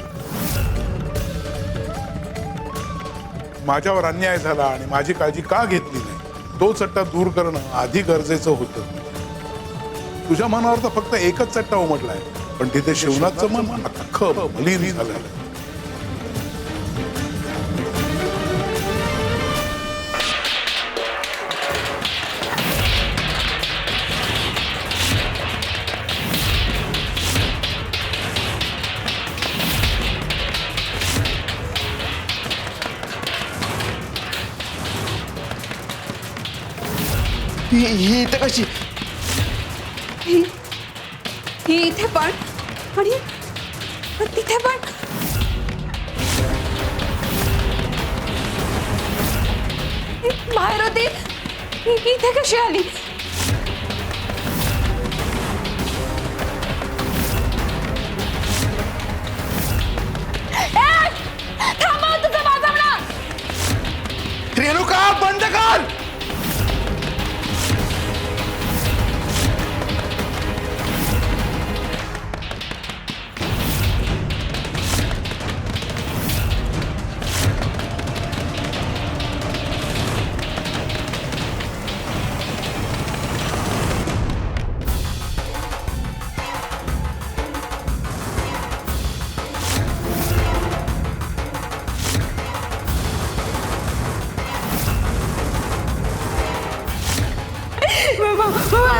माझ्यावर अन्याय झाला आणि माझी काळजी का घेतली नाही, तो चट्टा दूर करणं आधी गरजेचं होतं. तुझ्या मनावर तर फक्त एकच चट्टा उमटलाय, पण तिथे शिवनाथचं मन अख्खं मलिन झालं. ही इथं कशी? ही इथे पण आणि तिथे पण. बाहेर होती, इथे कशी आली?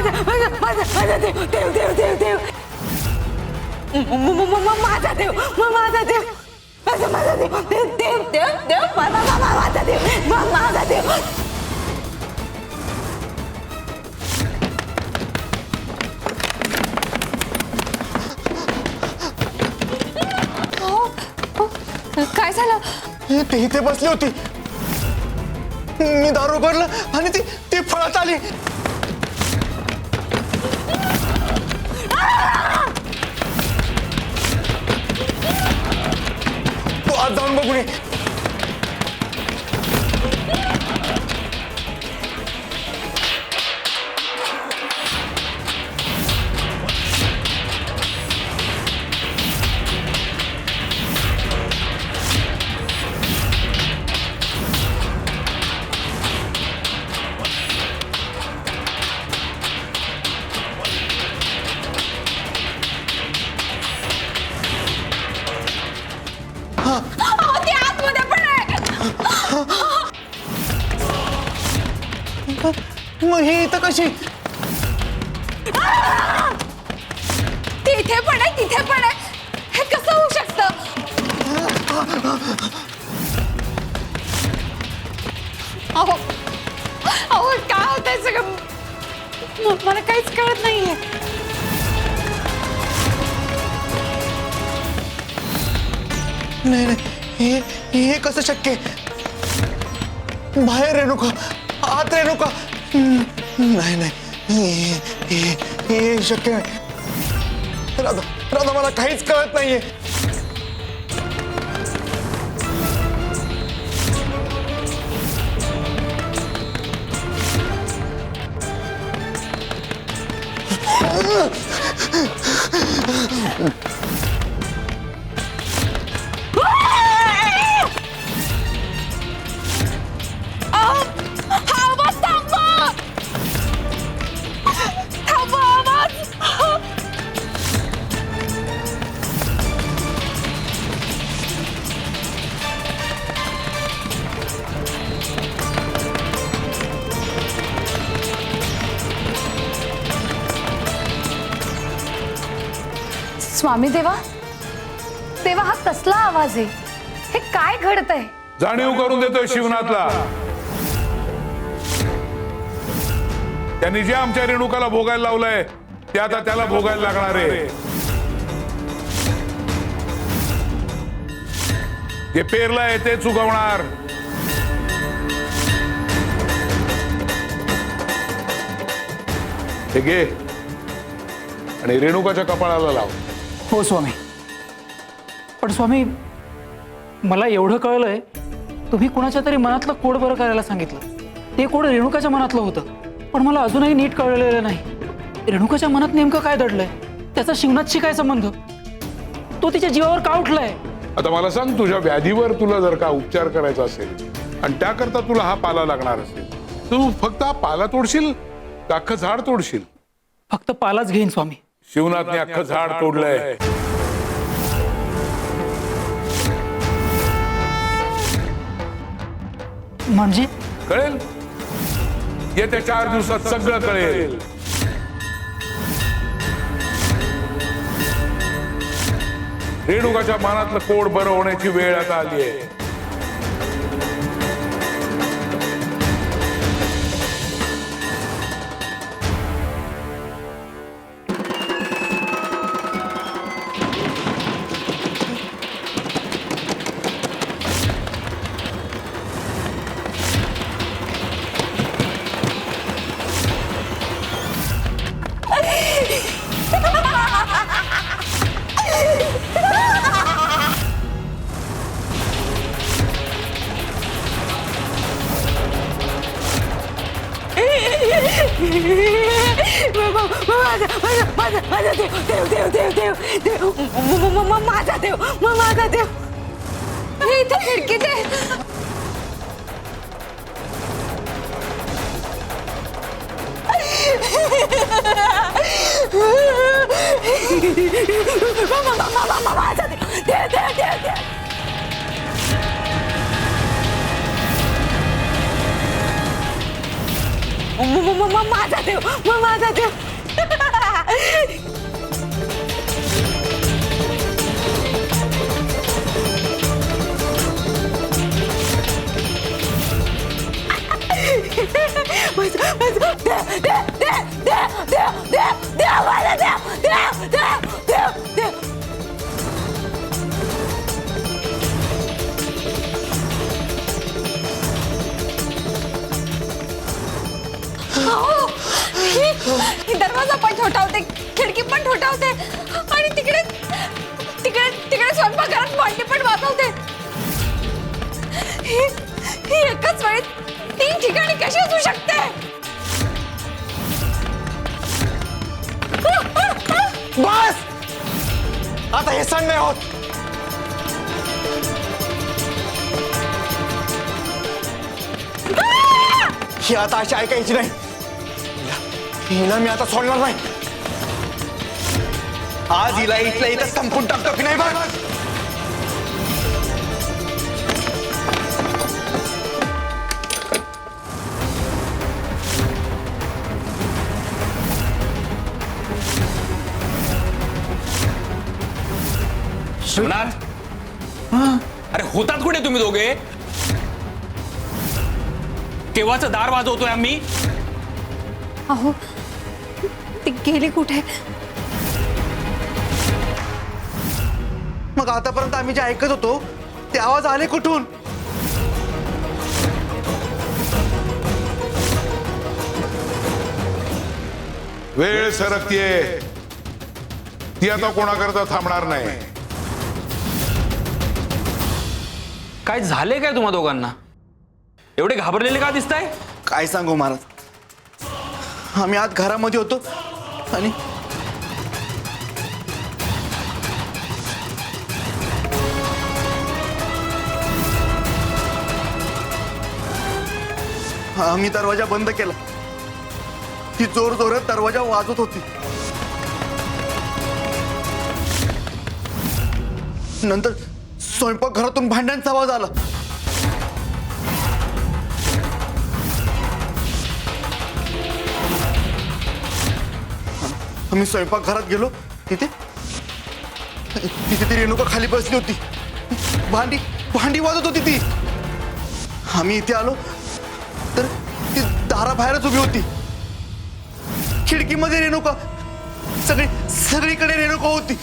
माझा देव देव देव देव देव माझा देव माझा देव माझा देव देव देव देव देव माझा देव माझा देव. काय झालं? ती इथे बसली होती, मी दार उघडलं आणि ती फळात आली. तू आज जाऊन बघून ये. अहो, ती आतमध्ये पण आहे. मग ही इथं कशी? ती इथे पण आहे, तिथे पण आहे. हे कसं होऊ शकतं? अहो अहो काय होतंय सगळं? मला काहीच कळत नाहीये. नाही नाही, हे कसं शक्य आहे? बाहेर रेणुका, आत रेणुका. नाही नाही, हे शक्य नाही. राधा राधा, मला काहीच कळत नाहीये. स्वामी देवा तेव्हा हा कसला आवाज आहे? हे काय घडतंय? जाणीव करून देतोय शिवनाथला. त्यांनी जे आमच्या रेणुकाला भोगायला लावलंय ते आता त्याला भोगायला लागणार आहे. जे पेरलंय ते चुकवणार. हे घे आणि रेणुकाच्या कपाळाला लाव. हो स्वामी. पण स्वामी, मला एवढं कळलंय तुम्ही कुणाच्या तरी मनातलं कोड बरं करायला सांगितलं. ते कोड रेणुकाच्या मनातलं होतं, पण मला अजूनही नीट कळलेलं नाही. रेणुकाच्या मनात नेमकं काय दडलंय? त्याचा शिवनाथशी काय संबंध? तो तिच्या जीवावर का उठलाय? आता मला सांग, तुझ्या व्याधीवर तुला जर का उपचार करायचा असेल आणि त्याकरता तुला हा पाला लागणार असेल, तू फक्त हा पाला तोडशील का अख्खं झाड तोडशील? फक्त पालाच घेईन स्वामी. शिवनाथने अख्खं झाड तोडलंय. म्हणजे कळेल? येत्या 4 दिवसात सगळं कळेल. रेणुकाच्या मनातलं कोड बरं होण्याची वेळ आता आली आहे. माझा देव देव देव देव देव देव माझा देव माझा देव. हे इथं खिडकीत आहे. माझा देव देव देव देव देव. माझा देव माझा देव दरवाजा पण ठोठावते, खिडकी पण ठोठावते आणि तिकडे तिकडे तिकडे स्वयंपाकघरात भांडी पण वाजवते. ही एकाच वेळी 3 ठिकाणी कशी असू शकते? बस आता हे सण नाही होत. ही आता अशी ऐकायची नाही. हिला मी आता सोडणार नाही. आज हिला इथल्या इथं संपून टाकतो की नाही बघ. शिवनाथ, अरे होतात कुठे तुम्ही दोघे? केव्हाचं दार वाजवतोय आम्ही. अहो ती गेली कुठे? मग आतापर्यंत आम्ही जे ऐकत होतो ते आवाज आले कुठून? वेळ सरकतीये, ती आता कोणाकरता थांबणार नाही. काय झाले काय तुम्हा दोघांना? एवढे घाबरलेले का दिसताय? काय सांगू महाराज, आम्ही आज घरामध्ये होतो आणि आम्ही दरवाजा बंद केला. ती जोर जोरात दरवाजा वाजत होती. नंतर स्वयंपाकघरातून भांड्यांचा आवाज आला. आम्ही स्वयंपाकघरात गेलो. तिथे ती रेणुका खाली बसली होती. भांडी भांडी वाजत होती ती. आम्ही इथे आलो तर ती दाराबाहेरच उभी होती. खिडकीमध्ये रेणुका, सगळीकडे रेणुका होती.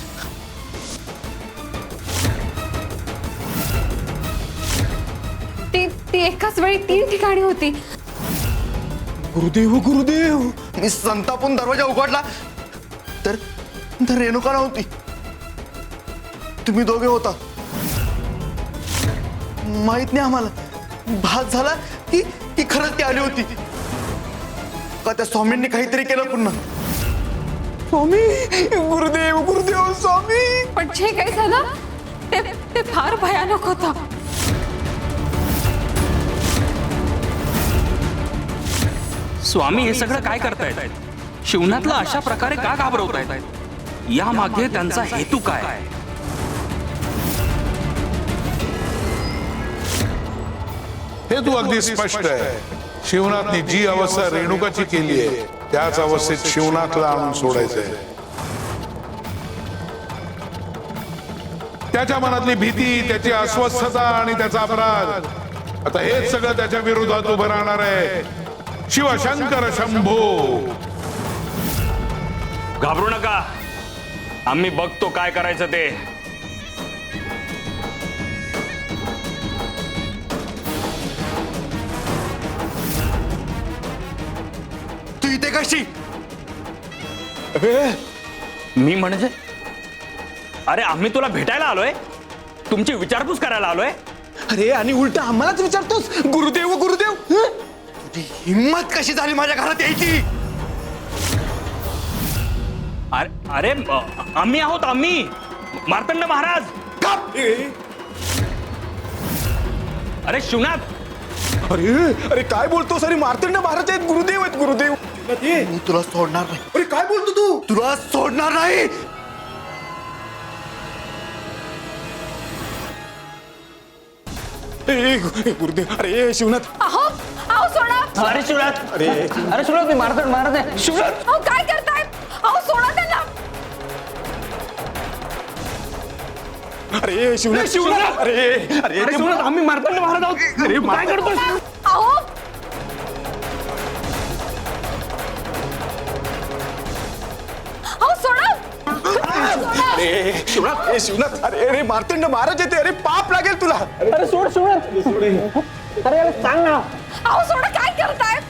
ती एकाच वेळी 3 ठिकाणी होती. गुरुदेव गुरुदेव, मी संतापून दरवाजा उघडला तर रेणुका नव्हती. तुम्ही दोघे होता. माहित नाही आम्हाला. भास झाला की खरंच ती आली होती का त्या स्वामींनी काहीतरी केलं पुन्हा. स्वामी, गुरुदेव गुरुदेव, स्वामी. पण जे काही झालं ते फार भयानक होतं. स्वामी हे सगळं काय करतायत? शिवनाथला अशा प्रकारे का घाबरवतायत? या मागे त्यांचा हेतू काय? हे तू अगदी स्पष्ट आहे. शिवनाथने जी अवस्था रेणुकाची केली आहे त्याच अवस्थेत शिवनाथला आणून सोडायचंय. त्याच्या मनातली भीती, त्याची अस्वस्थता आणि त्याचा अपराध, आता हेच सगळं त्याच्या विरोधात उभं राहणार आहे. शिवशंकर शंभो. घाबरू नका, आम्ही बघतो काय करायचं ते. तू इथे कशी? मी म्हणजे? अरे आम्ही तुला भेटायला आलोय, तुमची विचारपूस करायला आलोय. अरे आणि उलट आम्हालाच विचारतोस गुरुदेव गुरुदेव. तुझी हिम्मत कशी झाली माझ्या घरात यायची? अरे आम्ही आहोत, आम्ही मार्तंड महाराज. अरे शिवनाथ, अरे काय बोलतोस? अरे मार्तंड महाराज आहेत, गुरुदेव आहेत, गुरुदेव. मी तुला सोडणार नाही. अरे काय बोलतो तू? तुला सोडणार नाही. गुरुदेव, अरे शिवनाथ. अहो अहो सोडा. अरे शिवराज अरे शिवराज मी मारत आहे शिवराज. अहो काय करताय? अहो सोडा त्यांना. अरे शिवनाथ शिवनाथ अरे अरे अरे शिवराज आम्ही मारताना मारत आहोत. अरे काय करतोय? अहो अहो सोडा. अरे शिवनाथ अरे अरे मार्तंड महाराज येते. अरे पाप लागेल तुला. अरे सोड शिवराज. अरे सांग ना. अहो सोडा काय करताय?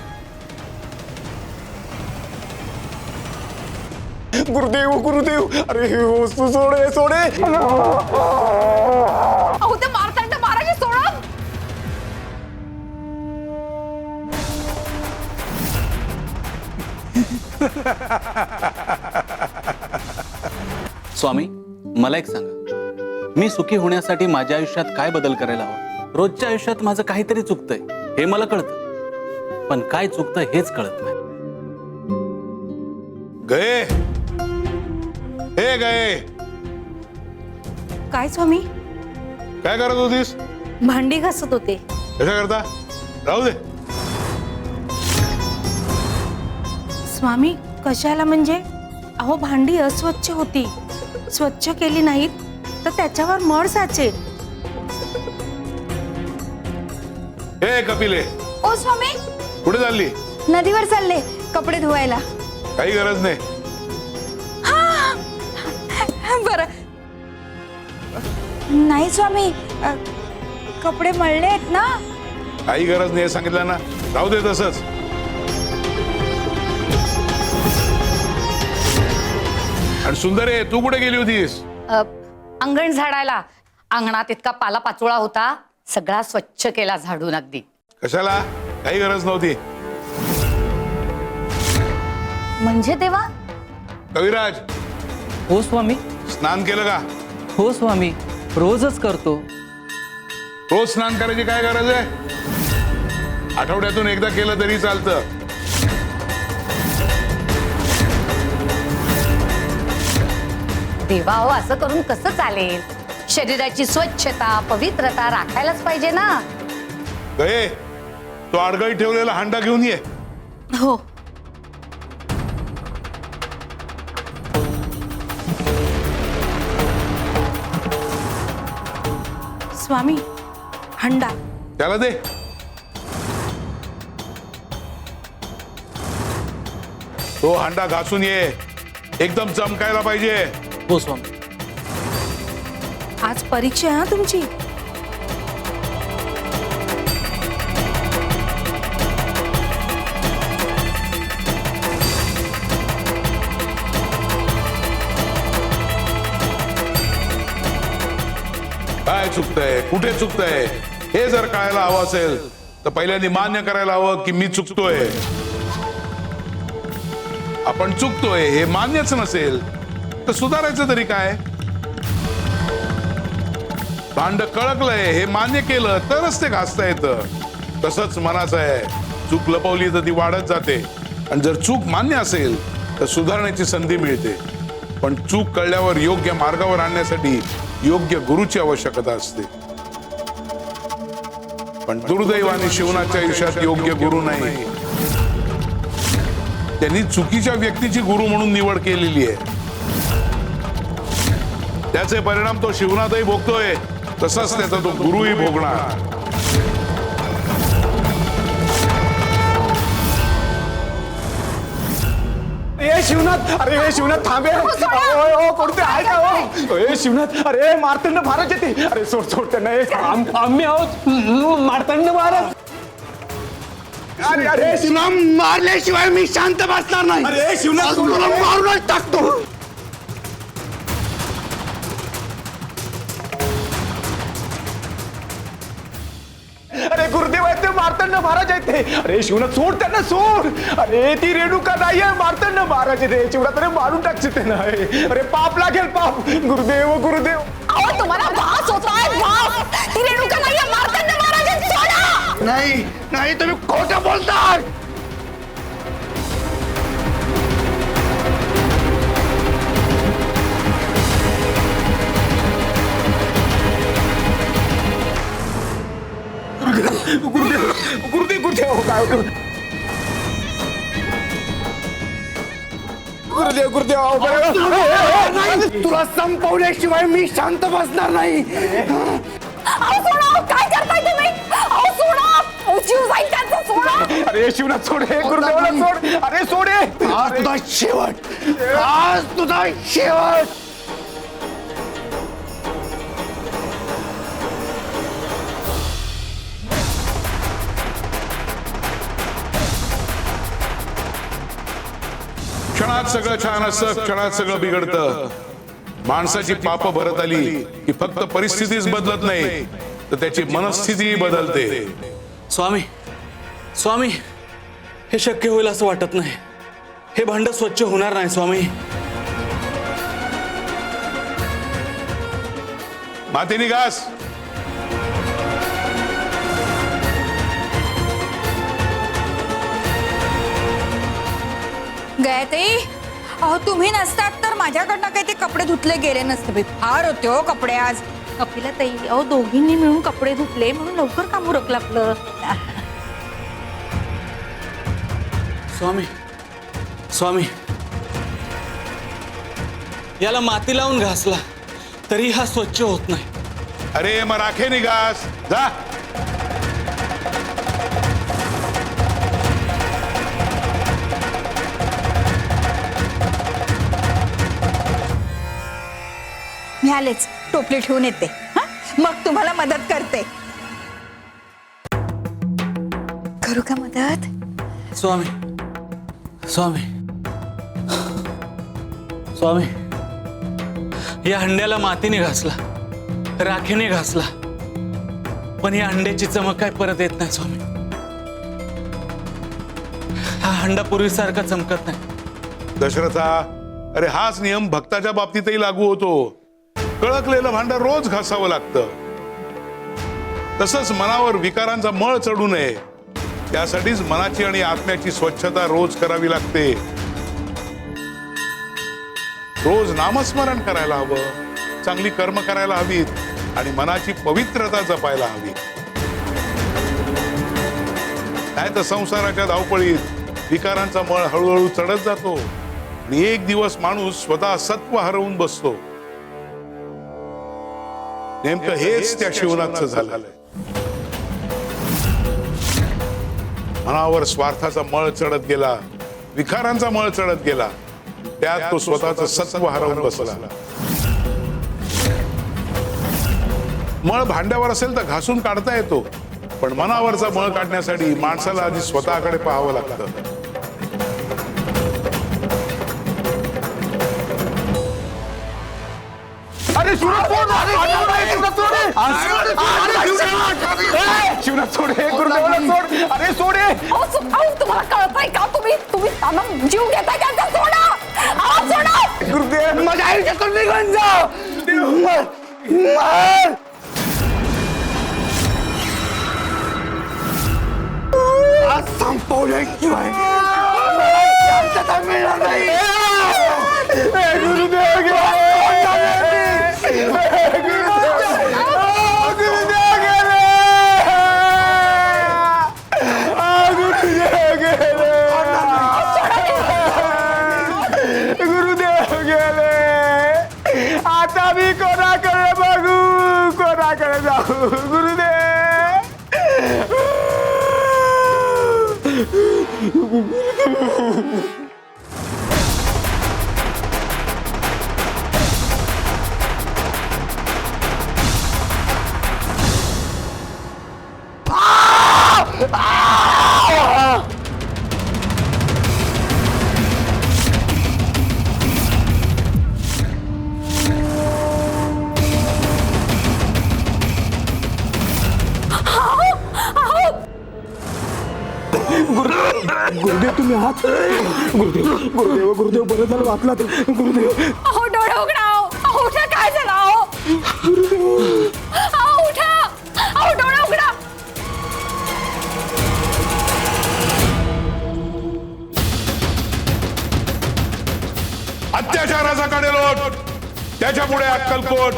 गुरुदेव गुरुदेव अरे हो, सोडे सोडे. अहो ते मारतांड महाराज सोडा. स्वामी मला एक सांगा, मी सुखी होण्यासाठी माझ्या आयुष्यात काय बदल करायला हवा? रोजच्या आयुष्यात माझं काहीतरी चुकतंय हे मला कळतं, पण काय चुकतंय हेच कळत नाही. गए हे गए, काय स्वामी? काय करत होतीस? भांडी घासत होते. कशा करता? राहू दे. स्वामी कशाला म्हणजे? अहो भांडी अस्वच्छ होती, स्वच्छ केली नाहीत तर त्याच्यावर मळ साचेल. हे कपिले, ओ स्वामी कुठे चालली? नदीवर चालले कपडे धुवायला. काही गरज नाही. बर नाही स्वामी, कपडे मळले आहेत ना. काही गरज नाही सांगितलं ना. राहू दे तसंच. आणि सुंदरे तू कुठे गेली होतीस? अंगण झाडायला. अंगणात इतका पाला पाचोळा होता, सगळा स्वच्छ केला झाडून अगदी. कशाला? काही गरज नव्हती. म्हणजे तेव्हा कविराज, हो स्वामी. स्नान केलं का? हो स्वामी, रोजच करतो. रोज स्नान करायची काय गरज आहे? आठवड्यातून एकदा केलं तरी चालतं. देवा हो, असं करून कसं चालेल? शरीराची स्वच्छता पवित्रता राखायलाच पाहिजे ना. गए, तो आडगळी ठेवलेला हांडा घेऊन ये. हो. स्वामी हंडा. त्याला दे. तो हांडा घासून ये, एकदम चमकायला पाहिजे. हो स्वामी. आज परीक्षा आहे हा तुमची. काय चुकतंय, कुठे चुकतंय हे जर कळायला हवं असेल तर पहिल्यांदा मान्य करायला हवं की मी चुकतोय. आपण चुकतोय हे मान्यच नसेल तर सुधारायचं तरी काय? भांड कळकलंय हे मान्य केलं तरच ते घासता येतं. तसंच मनाचं आहे, चूक लपवली तर ती वाढत जाते, आणि जर चूक मान्य असेल तर सुधारण्याची संधी मिळते. पण चूक कळल्यावर योग्य मार्गावर आणण्यासाठी योग्य गुरुची आवश्यकता असते. पण दुर्दैवाने शिवनाच्या आयुष्यात योग्य गुरु नाही. त्यांनी चुकीच्या व्यक्तीची गुरु म्हणून निवड केलेली आहे. त्याचे परिणाम तो शिवनाथही भोगतोय, तसाच त्याचा तो गुरुही भोगणार. ए शिवनाथ अरे हे शिवनाथ थांबे. कोणते आहे का हो? ए शिवनाथ अरे मार्तंड महाराज येते. अरे सोड सोड त्यांना. आम्ही आहोत मारतांड महाराज. अरे अरे शिवनाथ मारल्याशिवाय मी शांत बसणार नाही. अरे शिवनाथ तुला मारूनच टाकतो. अरे गुरुदेव आहेत ते मार्तंड महाराज आहेत ते. अरे शिवनाथ सोड त्यांना सोड. अरे ती रेणुका नाहीये, मार्तंड महाराज आहे ते. शिवनाथ अरे मारून टाकशील त्यांना. अरे पाप लागेल पाप. गुरुदेव गुरुदेव. अहो तुम्हाला भास होतोय भास. ती रेणुका नाहीये, मारतांड महाराज आहेत. सोडा. नाही नाही तुम्ही खोटं बोलताय. गुरुदेव गुरुदेव गुरुदेव काय गुरुदेव गुरुदेव तुला संपवल्याशिवाय मी शांत बसणार नाही. अहो सोडा, काय करताय तुम्ही? अहो सोडा, जीव जाईल त्यांचा, सोडा. अरे शिवनाथ सोड, हे गुरुदेवाला सोड. अरे सोड हे. आज तुझा शेवट, आज तुझा शेवट. क्षणात सगळं छान असतं, क्षणात सगळं बिघडतं. माणसाची पाप भरत आली की फक्त परिस्थितीच बदलत नाही, तर त्याची मनस्थिती बदलते. स्वामी स्वामी, हे शक्य होईल असं वाटत नाही. हे भांड स्वच्छ होणार नाही स्वामी. माती निघास. गयाताई, अहो तुम्ही नसतात तर माझ्याकडनं काही ते कपडे धुतले गेले नसते बाई. फार होते हो कपडे आज. कपिला ताई, अहो दोघींनी मिळून कपडे धुतले म्हणून लवकर काम उरकलं आपलं. स्वामी स्वामी, याला माती लावून घासला तरी हा स्वच्छ होत नाही. अरे मग राखे निघास जा. मी आलेच, टोपली ठेवून येते. हं? मग तुम्हाला मदत करते. करू का मदत? स्वामी स्वामी स्वामी, या हंड्याला मातीने घासला, राखेने घासला, पण या हंड्याची चमक काय परत येत नाही स्वामी. हा हंडा पूर्वीसारखा चमकत नाही. दशरथा, अरे हाच नियम भक्ताच्या बाबतीतही लागू होतो. कळकलेलं भांड रोज घासावं लागतं. तसंच मनावर विकारांचा मळ चढू नये, त्यासाठीच मनाची आणि आत्म्याची स्वच्छता रोज करावी लागते. रोज नामस्मरण करायला हवं, चांगली कर्म करायला हवीत आणि मनाची पवित्रता जपायला हवी. नाही तर संसाराच्या धावपळीत विकारांचा मळ हळूहळू चढत जातो आणि एक दिवस माणूस स्वतः सत्व हरवून बसतो. नेमकं हेच त्या शिवनाथचं झालं. मनावर स्वार्थाचा मळ चढत गेला, विकारांचा मळ चढत गेला, त्यात तो स्वतःचं सत्व हरवून बसला. मळ भांड्यावर असेल तर घासून काढता येतो, पण मनावरचा मळ काढण्यासाठी माणसाला आधी स्वतःकडे पाहावं लागतं. अरे शिवनाथ सोड, हे गुरुदेवाला सोड. अरे सोड हे. अहो तुम्हाला कळतंय का? तुम्ही त्यांना जीव घेताय त्यांचा, सोडा. अहो सोडा. गुरुदेव, माझ्या आयुष्यातून निघून जा. मर, मर. आज संपवल्याशिवाय मला शांतता मिळणार नाही. गुरुदेव गेले. गुरुदेव गेले. आता मी कोणाकडे बघू, कोणाकडे जाऊ? गुरुदेव. गुरुदेव तुम्ही आहात? गुरुदेव गुरुदेव गुरुदेव, बरं झालं वाचलात. गुरुदेव. अहो डोळे उघडा. अहो उठा, काय झालं? अहो गुरुदेव. अहो उठा. अहो डोळे उघडा. अत्याचाराचा कडेलोट, त्याच्या पुढे अक्कलकोट.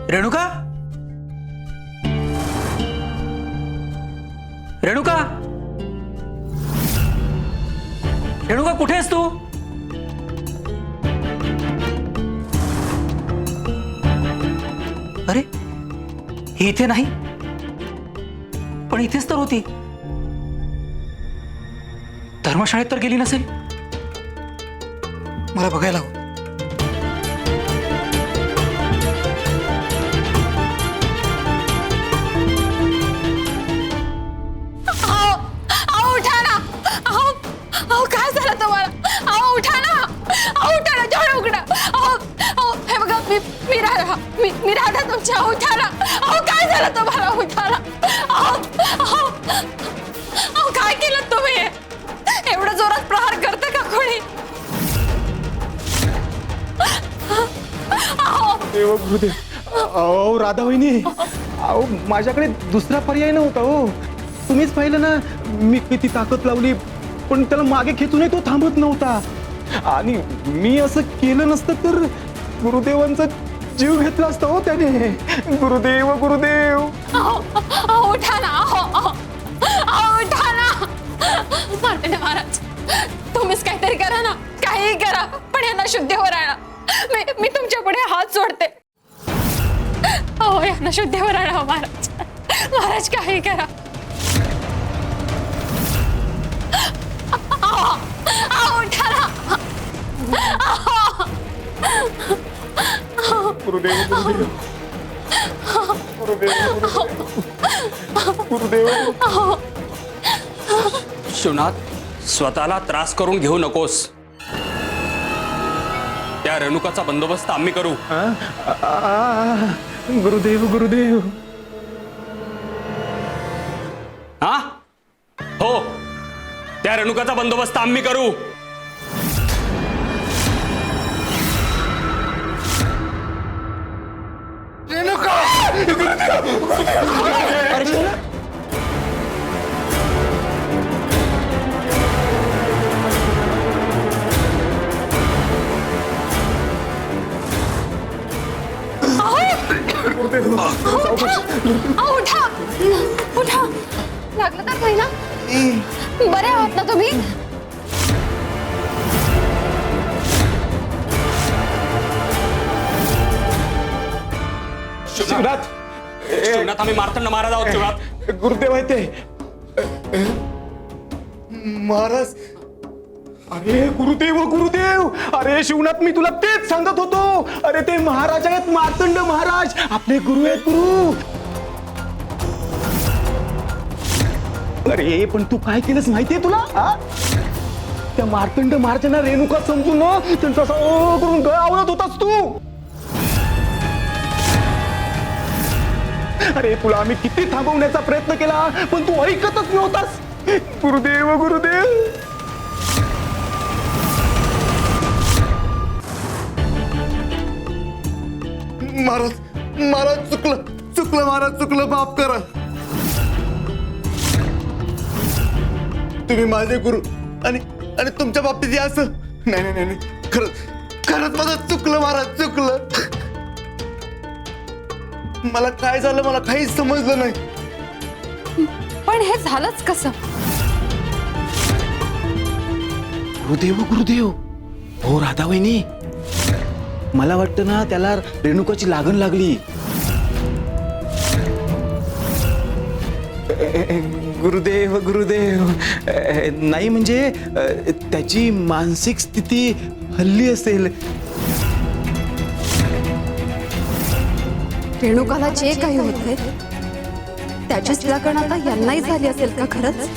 रेणुका, रेणुका, रेणुका कुठे आहेस तू? अरे ही इथे नाही, पण इथेच तर होती. धर्मशाळेत तर गेली नसेल. मला बघायला हवं. अहो उठा ना. अहो काय झालं तुम्हाला? अहो उठा ना. अहो उठा ना, डोळे उघडा. अहो हे बघा, मी राधा तुमच्या. उठा ना. अहो काय झालं तुम्हाला? उठा ना. अहो काय केलं तुम्ही? एवढं जोरात प्रहार करतं का कोणी? देव गुरुदेव. अहो राधा वहिनी, अहो माझ्याकडे दुसरा पर्याय नव्हता हो. तुम्हीच पाहिलं ना, मी किती ताकद लावली पण त्याला मागे खेचूनही तो थांबत नव्हता. आणि मी असं केलं नसतं तर गुरुदेवांचा जीव घेतला असता हो त्याने. गुरुदेव गुरुदेव. अहो उठा ना. अहो उठा ना. मार्तंड महाराज, तुम्हीच काहीतरी करा ना. काही करा, पण यांना शुद्धीवर आणा. मी तुमच्या पुढे हात जोडते. अहो यांना शुद्धीवर आणा महाराज. महाराज काही करा. अहो उठा ना. गुरुदेव गुरुदेव. गुरुदेव गुरुदेव. शिवनाथ, स्वतःला त्रास करून घेऊ नकोस. त्या रेणुकाचा बंदोबस्त आम्ही करू. गुरुदेव गुरुदेव. हा हो, त्या रेणुकाचा बंदोबस्त आम्ही करू. अहो उठा. उठा. लागलं तर काही ना? बरे आहात ना तुम्ही? शिवनाथ. शिवनाथ, आम्ही मार्तंड महाराज आहोत. शिवनाथ, गुरुदेव आहे ते. महाराज. अरे गुरुदेव गुरुदेव. अरे शिवनाथ, मी तुला तेच सांगत होतो. अरे ते महाराज आहेत, मार्तंड महाराज. आपले गुरु आहेत, गुरु. अरे पण तू काय केलंस माहितीये तुला? त्या मार्तंड महाराजांना रेणुका समजून त्यांचा असा ओ करून गळा आवळत होतास तू. अरे तुला आम्ही किती थांबवण्याचा प्रयत्न केला, पण तू ऐकतच नव्हतास. गुरुदेव गुरुदेव. महाराज महाराज चुकलं महाराज चुकलं. माफ करा. तुम्ही माझे गुरु आणि तुमच्या बाबतीत असं नाही नाही नाही. खरंच माझं चुकलं महाराज, चुकलं. मला काय झालं मला काहीच समजलं नाही. पण हे झालंच कसं? गुरुदेव गुरुदेव. हो राधा वहिनी, मला वाटतं ना त्याला रेणुकाची लागण लागली. गुरुदेव गुरुदेव. नाही म्हणजे त्याची मानसिक स्थिती हल्ली असेल. रेणुकाला जे काही होतंय त्याचीच लागण आता यांनाही झाली असेल का खरंच?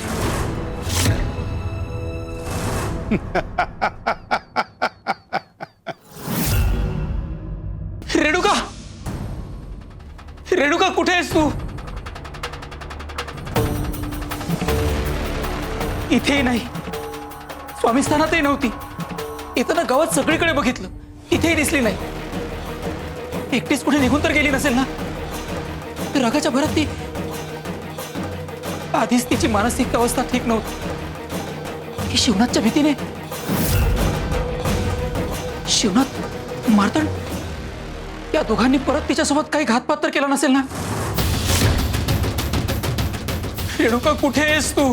रेणुका, रेणुका कुठे आहेस तू? इथेही नाही, स्वामी स्थानातही नव्हती. येताना गावात सगळीकडे बघितलं, इथेही दिसली नाही. एकटीच कुठे निघून तर गेली नसेल ना? रागाच्या भरात ती आधीच तिची मानसिक अवस्था ठीक नव्हती. ही शिवनाथच्या भीतीने. शिवनाथ, मार्तंड या दोघांनी परत तिच्यासोबत काही घातपात तर केला नसेल ना? रेणुका कुठे आहेस तू?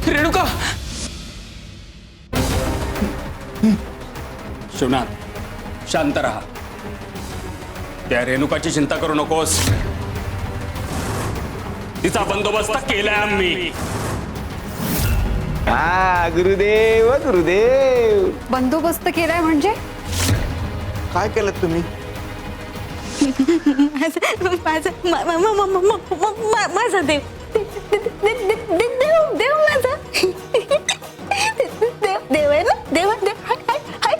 रेणुका. शिवनाथ शांत रहा. त्या रेणुकाची चिंता करू नकोस. तिचा बंदोबस्त केलाय आम्ही. हा गुरुदेव गुरुदेव. बंदोबस्त केलाय म्हणजे? काय केलं तुम्ही? माझा देव देव देव माझा देव देव आहे ना. देव देव हाय हाय हाय.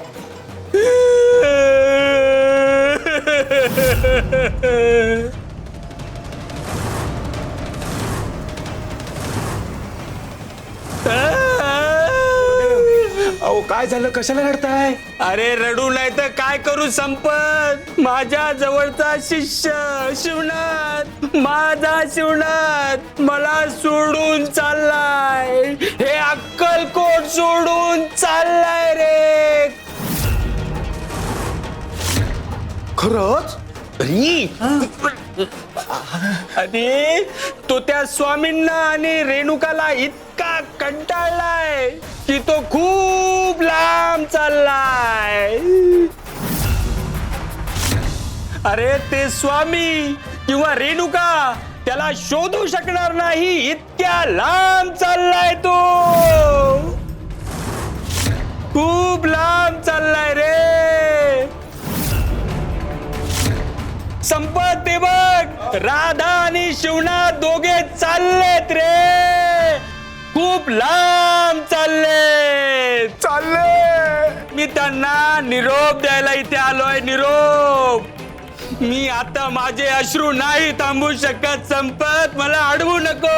अहो काय झालं, कशाला रडताय? अरे रडू नाही तर काय करू संपत. माझ्या जवळचा शिष्य शिवनाथ, माझा शिवनाथ मला सोडून चाललाय. हे अक्कलकोट सोडून चाललाय रे. खरंच? आणि तो त्या स्वामींना आणि रेणुकाला इतका कंटाळलाय की तो खूप लांब चाललाय. अरे ते स्वामी किंवा रेणुका त्याला शोधू शकणार नाही, इतक्या लांब चाललाय तो. खूप लांब चाललाय रे. संपत ते बघ, राधा आणि शिवनाथ दोघे चाललेत रे. खूप लांब चालले. मी त्यांना निरोप द्यायला इथे आलोय. निरोप. मी आता माझे अश्रू नाही थांबू शकत. संपत मला अडवू नको.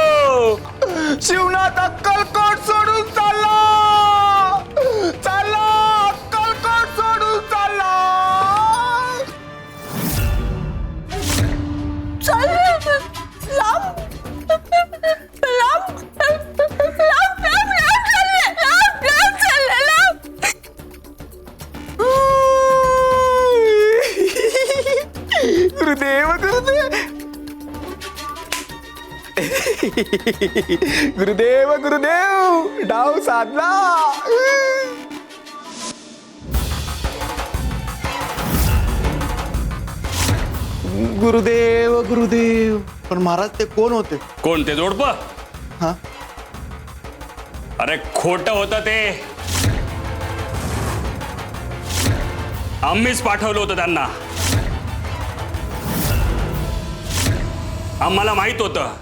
शिवनाथ अक्कलकोट सोडून चालला. अक्कलकोट सोडून चालला. गुरुदेव गुरुदेव गुरुदेव गुरुदेव डाव साधला. गुरुदेव गुरुदेव. पण महाराज ते कोण होते? कोण ते जोडप? हा अरे खोट होतं ते. आम्हीच पाठवलं होतं त्यांना. आम्हाला माहित होतं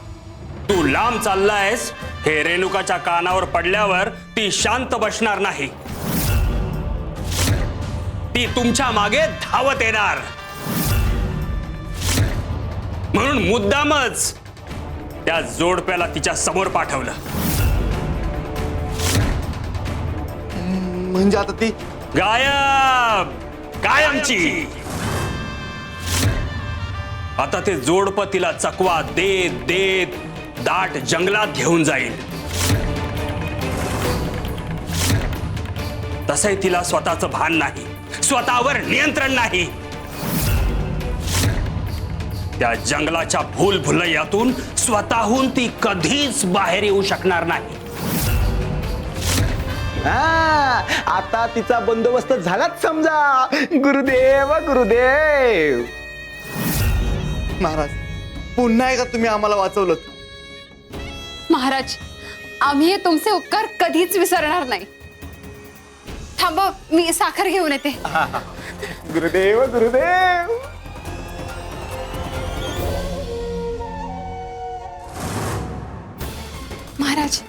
तू लांब चाललायस. हे रेणुकाच्या कानावर पडल्यावर ती शांत बसणार नाही. ती तुमच्या मागे धावत येणार. म्हणून मुद्दामच त्या जोडप्याला तिच्या समोर पाठवलं. म्हणजे आता ती गायब. कायमची. आता ते जोडपं तिला चकवा देत देत दाट जंगलात घेऊन जाईल. तसंही तिला स्वतःचं भान नाही, स्वतःवर नियंत्रण नाही. त्या जंगलाच्या भूलभुलैयातून स्वतःहून ती कधीच बाहेर येऊ शकणार नाही. आता तिचा बंदोबस्त झालाच समजा. गुरुदेव गुरुदेव. महाराज पुन्हा एकदा तुम्ही आम्हाला वाचवलं. महाराज आम्ही हे तुमचे उपकार कधीच विसरणार नाही. थांबा मी साखर घेऊन येते. गुरुदेव गुरुदेव. महाराज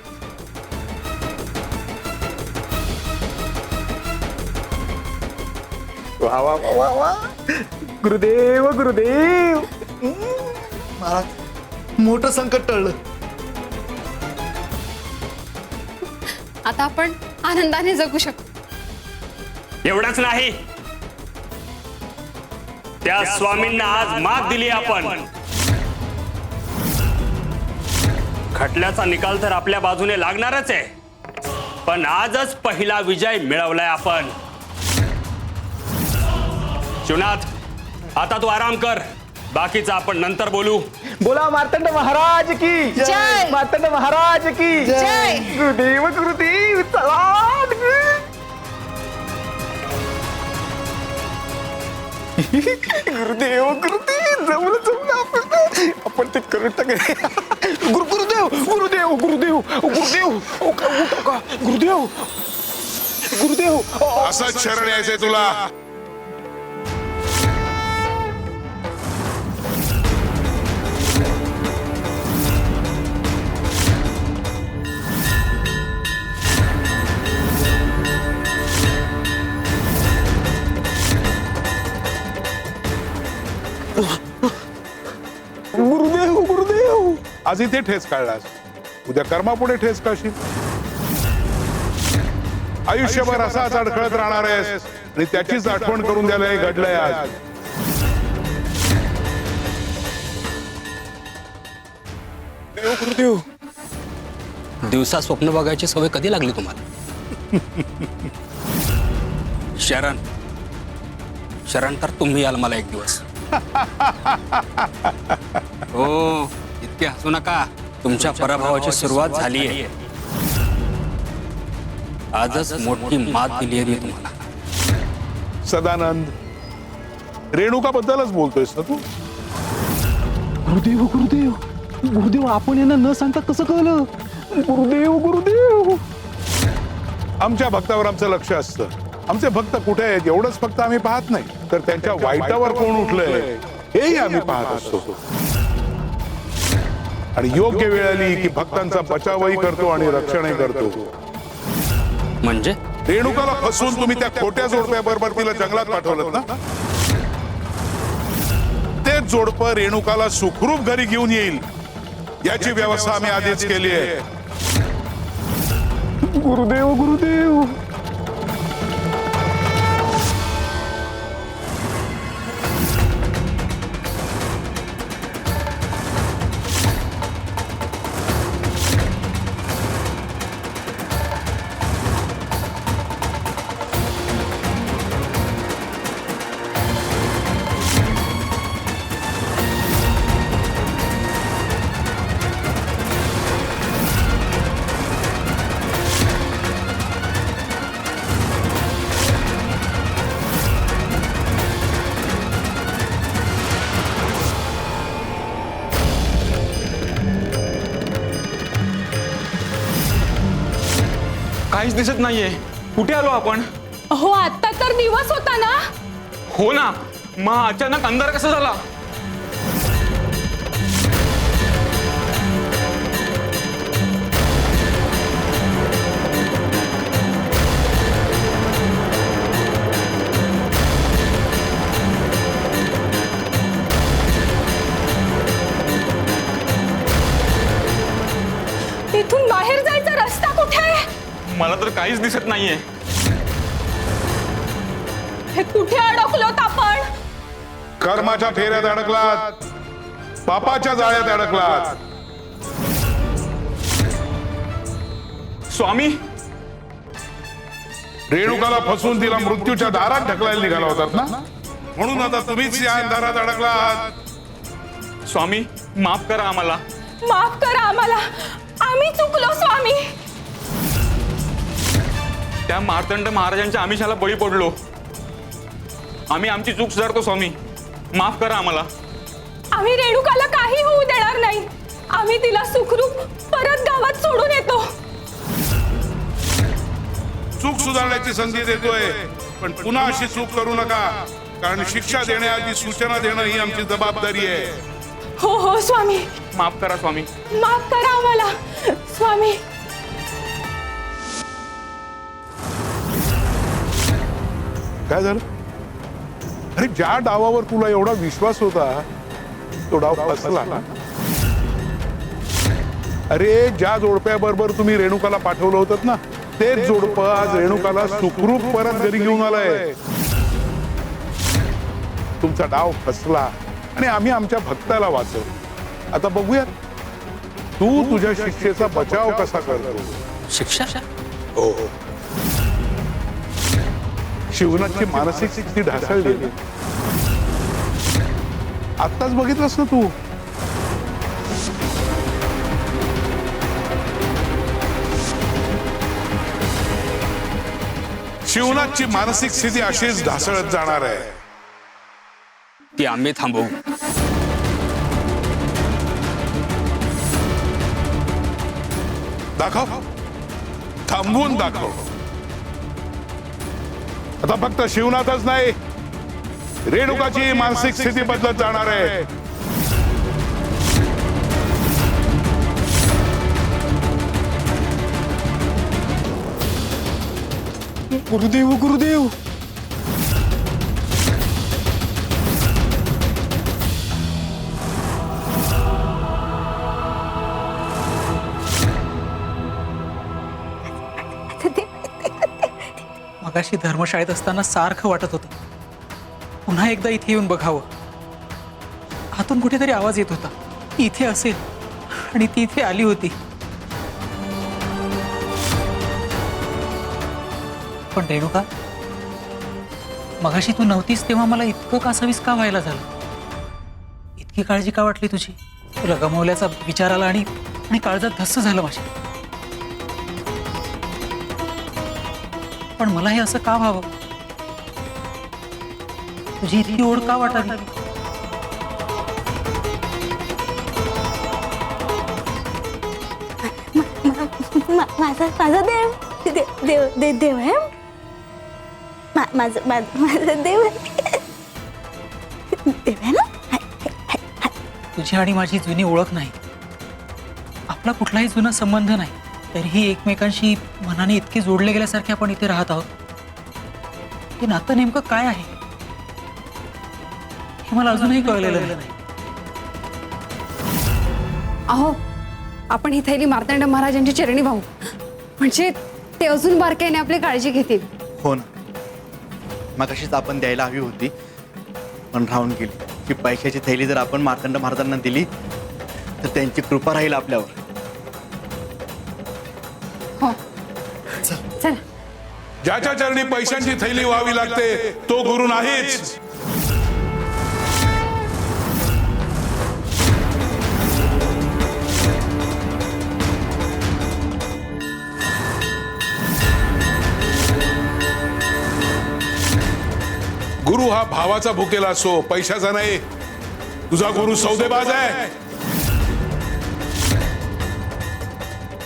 वा वा वा वा. गुरुदेव गुरुदेव. महाराज मोठं संकट टळलं. आता आपण आनंदाने जगू शकतो. एवढंच नाही, त्या स्वामींना आज मात दिली आपण. खटल्याचा निकाल तर आपल्या बाजूने लागणारच आहे, पण आजच पहिला विजय मिळवलाय आपण. शिवनाथ आता तू आराम कर, बाकीचं आपण नंतर बोलू. बोला मार्तंड महाराज की जय. मार्तंड महाराज की जय. गुरुदेव गुरुदेव चला. गुरुदेव गुरुदेव जमलं जमलं आपण ते करून टाकूया. गुरुदेव गुरुदेव गुरुदेव गुरुदेव गुरुदेव गुरुदेव असंच शरण यायचंय तुला. गुरुदेव गुरुदेव आज इथे ठेच काढलास, उद्या कर्मापुढे ठेच काढशील. आयुष्यभर असाच अडखळत राहणार आहेस आणि त्याचीच आठवण करून द्यायला हे घडलंय आज. गुरुदेव दिवसा स्वप्न बघायची सवय कधी लागली तुम्हाला? शरण शरण तर तुम्ही याल मला एक दिवस. हो, इतके हसू नका. तुमच्या पराभवाची सुरुवात झाली आहे. आजच मोठी मात दिली आहे मी तुम्हाला. सदानंद, रेणुका बद्दलच बोलतोयस ना तू? गुरुदेव गुरुदेव गुरुदेव आपण यांना न सांगता कसं कळलं? गुरुदेव गुरुदेव आमच्या भक्तावर आमचं लक्ष असतं. आमचे भक्त कुठे आहेत एवढंच फक्त आम्ही पाहत नाही, तर त्यांच्या वाईटावर कोण उठलंय हेही आम्ही पाहत असतो. आणि योग्य वेळ आली की भक्तांचा बचावही करतो आणि रक्षणही करतो. म्हणजे रेणुकाला फसवून तुम्ही त्या खोट्या जोडप्याबरोबर तिला जंगलात पाठवलं ना? तेच जोडपं रेणुकाला सुखरूप घरी घेऊन येईल याची व्यवस्था आम्ही आधीच केली आहे. गुरुदेव गुरुदेव काहीच दिसत नाहीये. कुठे आलो आपण? हो आता तर दिवस होता ना. हो ना, मग अचानक अंधार कसा झाला? इथून बाहेर जायचा रस्ता कुठे आहे? मला तर काहीच दिसत नाहीये. हे कुठे अडकलोत आपण? कर्माच्या फेऱ्यात अडकलात, पापाच्या जाळ्यात अडकलात. स्वामी, रेणुकाला फसवून तिला मृत्यूच्या दारात ढकलायला निघाला होतात ना, म्हणून आता तुम्हीच या अंधारात अडकलात. स्वामी माफ करा आम्हाला. माफ करा आम्हाला, आम्ही चुकलो स्वामी. त्या मार्तंड महाराजांच्या आमिषाला बळी पडलो. आम्ही आमची चूक सुधारतो स्वामी. माफ करा आम्हाला. आम्ही रेणुकाला काही होऊ देणार नाही. आम्ही तिला सुखरूप परत गावात सोडून येतो. चूक सुधारण्याची संधी देतोय, पण पुन्हा अशी चूक करू नका, कारण शिक्षा देण्याआधी सूचना देणं ही आमची जबाबदारी आहे. हो हो स्वामी. माफ करा स्वामी. माफ करा आम्हाला स्वामी. काय झालं? अरे ज्या डावावर तुला एवढा विश्वास होता तो डाव फसला ना. अरे ज्या जोडप्याबरोबर तुम्ही रेणुकाला पाठवलं होतं ना, तेच जोडपं आज रेणुकाला सुखरूप परत घरी घेऊन आलंय. तुमचा डाव फसला आणि आम्ही आमच्या भक्ताला वाचवलं. आता बघूयात तू तुझ्या शिक्षेचा बचाव कसा करतो. शिक्षा? हो, शिवनाथची मानसिक स्थिती ढासळली. आत्ताच बघितलंस ना तू. शिवनाथची मानसिक स्थिती अशीच ढासळत जाणार आहे. ती आम्ही थांबवू. दाखव, थांबवून दाखव. आता फक्त शिवनाथच नाही, रेणुकाची मानसिक स्थिती बदलत जाणार आहे. गुरुदेव गुरुदेव. मगाशी धर्मशाळेत असताना सारखं वाटत होतं पुन्हा एकदा इथे येऊन बघावं. आतून कुठेतरी आवाज येत होता ती इथे असेल आणि ती इथे आली होती. पण रेणुका, मगाशी तू नव्हतीस तेव्हा मला इतकं कासावीस का व्हायला झालं? इतकी काळजी का वाटली तुझी? तुला गमावल्याचा विचार आला आणि काळजात धस्स झालं माझ्या. पण मला हे असं का व्हावं? तुझी इतकी ओढ का वाटावी? माझा देव आहे. माझा देव आहे ना. तुझी आणि माझी जुनी ओळख नाही, आपला कुठलाही जुना संबंध नाही, तरीही एकमेकांशी मनाने इतके जोडले गेल्यासारखे आपण इथे राहत आहोत. हे नातं नेमकं काय आहे हे मला अजूनही कळलेलं नाही. अहो, आपण ही थैली मार्तंड महाराजांची चरणी वाहू, म्हणजे ते अजून बारकाईने आपली काळजी घेतील. हो ना, मग अशीच आपण द्यायला हवी होती, पण राहून गेली. की पैशाची थैली जर आपण मार्तंड महाराजांना दिली तर त्यांची कृपा राहील आपल्यावर. हो, चला. ज्याच्या चरणी पैशांची थैली व्हावी लागते तो गुरु नाहीच. गुरु हा भावाचा भुकेला असो, पैशाचा नाही. तुझा गुरु सौदेबाज आहे.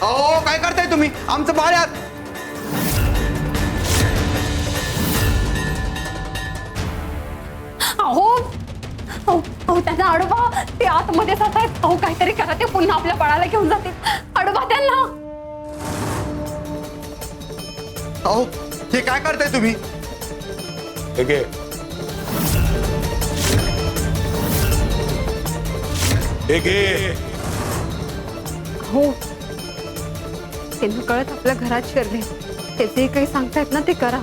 अहो, काय करताय तुम्ही? आमचं बाळ आत. अहो त्यांना अडवा, ते आतमध्ये जात आहेत. अहो काहीतरी करा, ते पुन्हा आपल्या बाळाला घेऊन जातील. अडवा त्यांना. अहो, हे काय करताय तुम्ही? ठीक आहे, ठीक आहे. हो, त्यांना कळत आपल्या घरात शिरले. ते जे काही सांगतायत ना ते करा,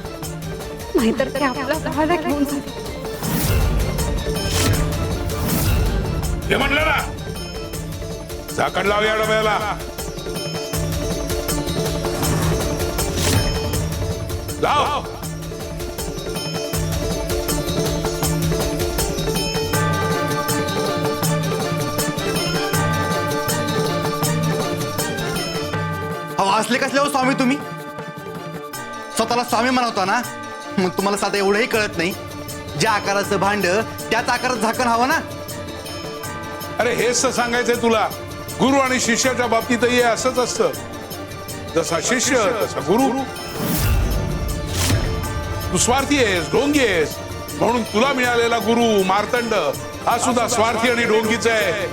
नाहीतर ते आपल्या बाळाला घेऊन जातील. हे म्हणलं ना, झाकण लाव या डब्याला. लाव. अहो, असले कसले हो स्वामी तुम्ही? स्वतःला स्वामी म्हणवता ना, मग तुम्हाला साधं एवढंही कळत नाही? ज्या आकाराचं भांड त्याच आकारात झाकण हवं ना. अरे हेच तर सांगायचंय तुला. गुरु आणि शिष्याच्या बाबतीतही असंच असतं. जसा शिष्य तसा गुरु. तू स्वार्थी आहेस, ढोंगी आहेस, म्हणून तुला मिळालेला गुरु मार्तंड हा सुद्धा स्वार्थी आणि ढोंगीचा आहे.